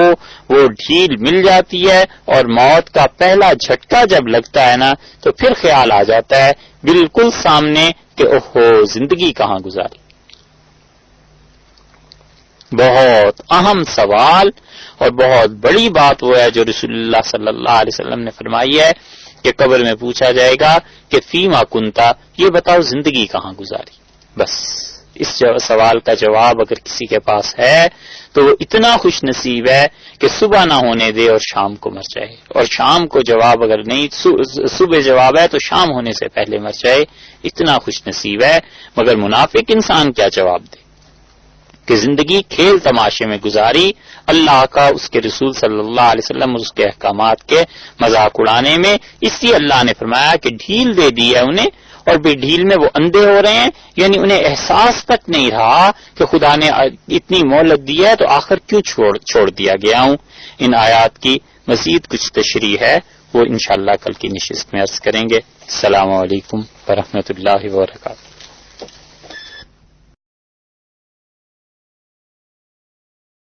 وہ ڈھیل مل جاتی ہے اور موت کا پہلا جھٹکا جب لگتا ہے نا تو پھر خیال آ جاتا ہے بالکل سامنے کہ اوہو زندگی کہاں گزاری۔ بہت اہم سوال اور بہت بڑی بات وہ ہے جو رسول اللہ صلی اللہ علیہ وسلم نے فرمائی ہے کہ قبر میں پوچھا جائے گا کہ فیما کنتا، یہ بتاؤ زندگی کہاں گزاری۔ بس اس سوال کا جواب اگر کسی کے پاس ہے تو وہ اتنا خوش نصیب ہے کہ صبح نہ ہونے دے اور شام کو مر جائے، اور شام کو جواب اگر نہیں، صبح جواب ہے تو شام ہونے سے پہلے مر جائے، اتنا خوش نصیب ہے۔ مگر منافق انسان کیا جواب دے کہ زندگی کھیل تماشے میں گزاری، اللہ کا، اس کے رسول صلی اللہ علیہ وسلم اور اس کے احکامات کے مذاق اڑانے میں۔ اس لیے اللہ نے فرمایا کہ ڈھیل دے دی ہے انہیں، اور بھی ڈھیل میں وہ اندھے ہو رہے ہیں، یعنی انہیں احساس تک نہیں رہا کہ خدا نے اتنی مہلت دی ہے تو آخر کیوں چھوڑ دیا گیا ہوں۔ ان آیات کی مزید کچھ تشریح ہے، وہ انشاءاللہ کل کی نشست میں عرض کریں گے۔ السلام علیکم ورحمۃ اللہ وبرکاتہ۔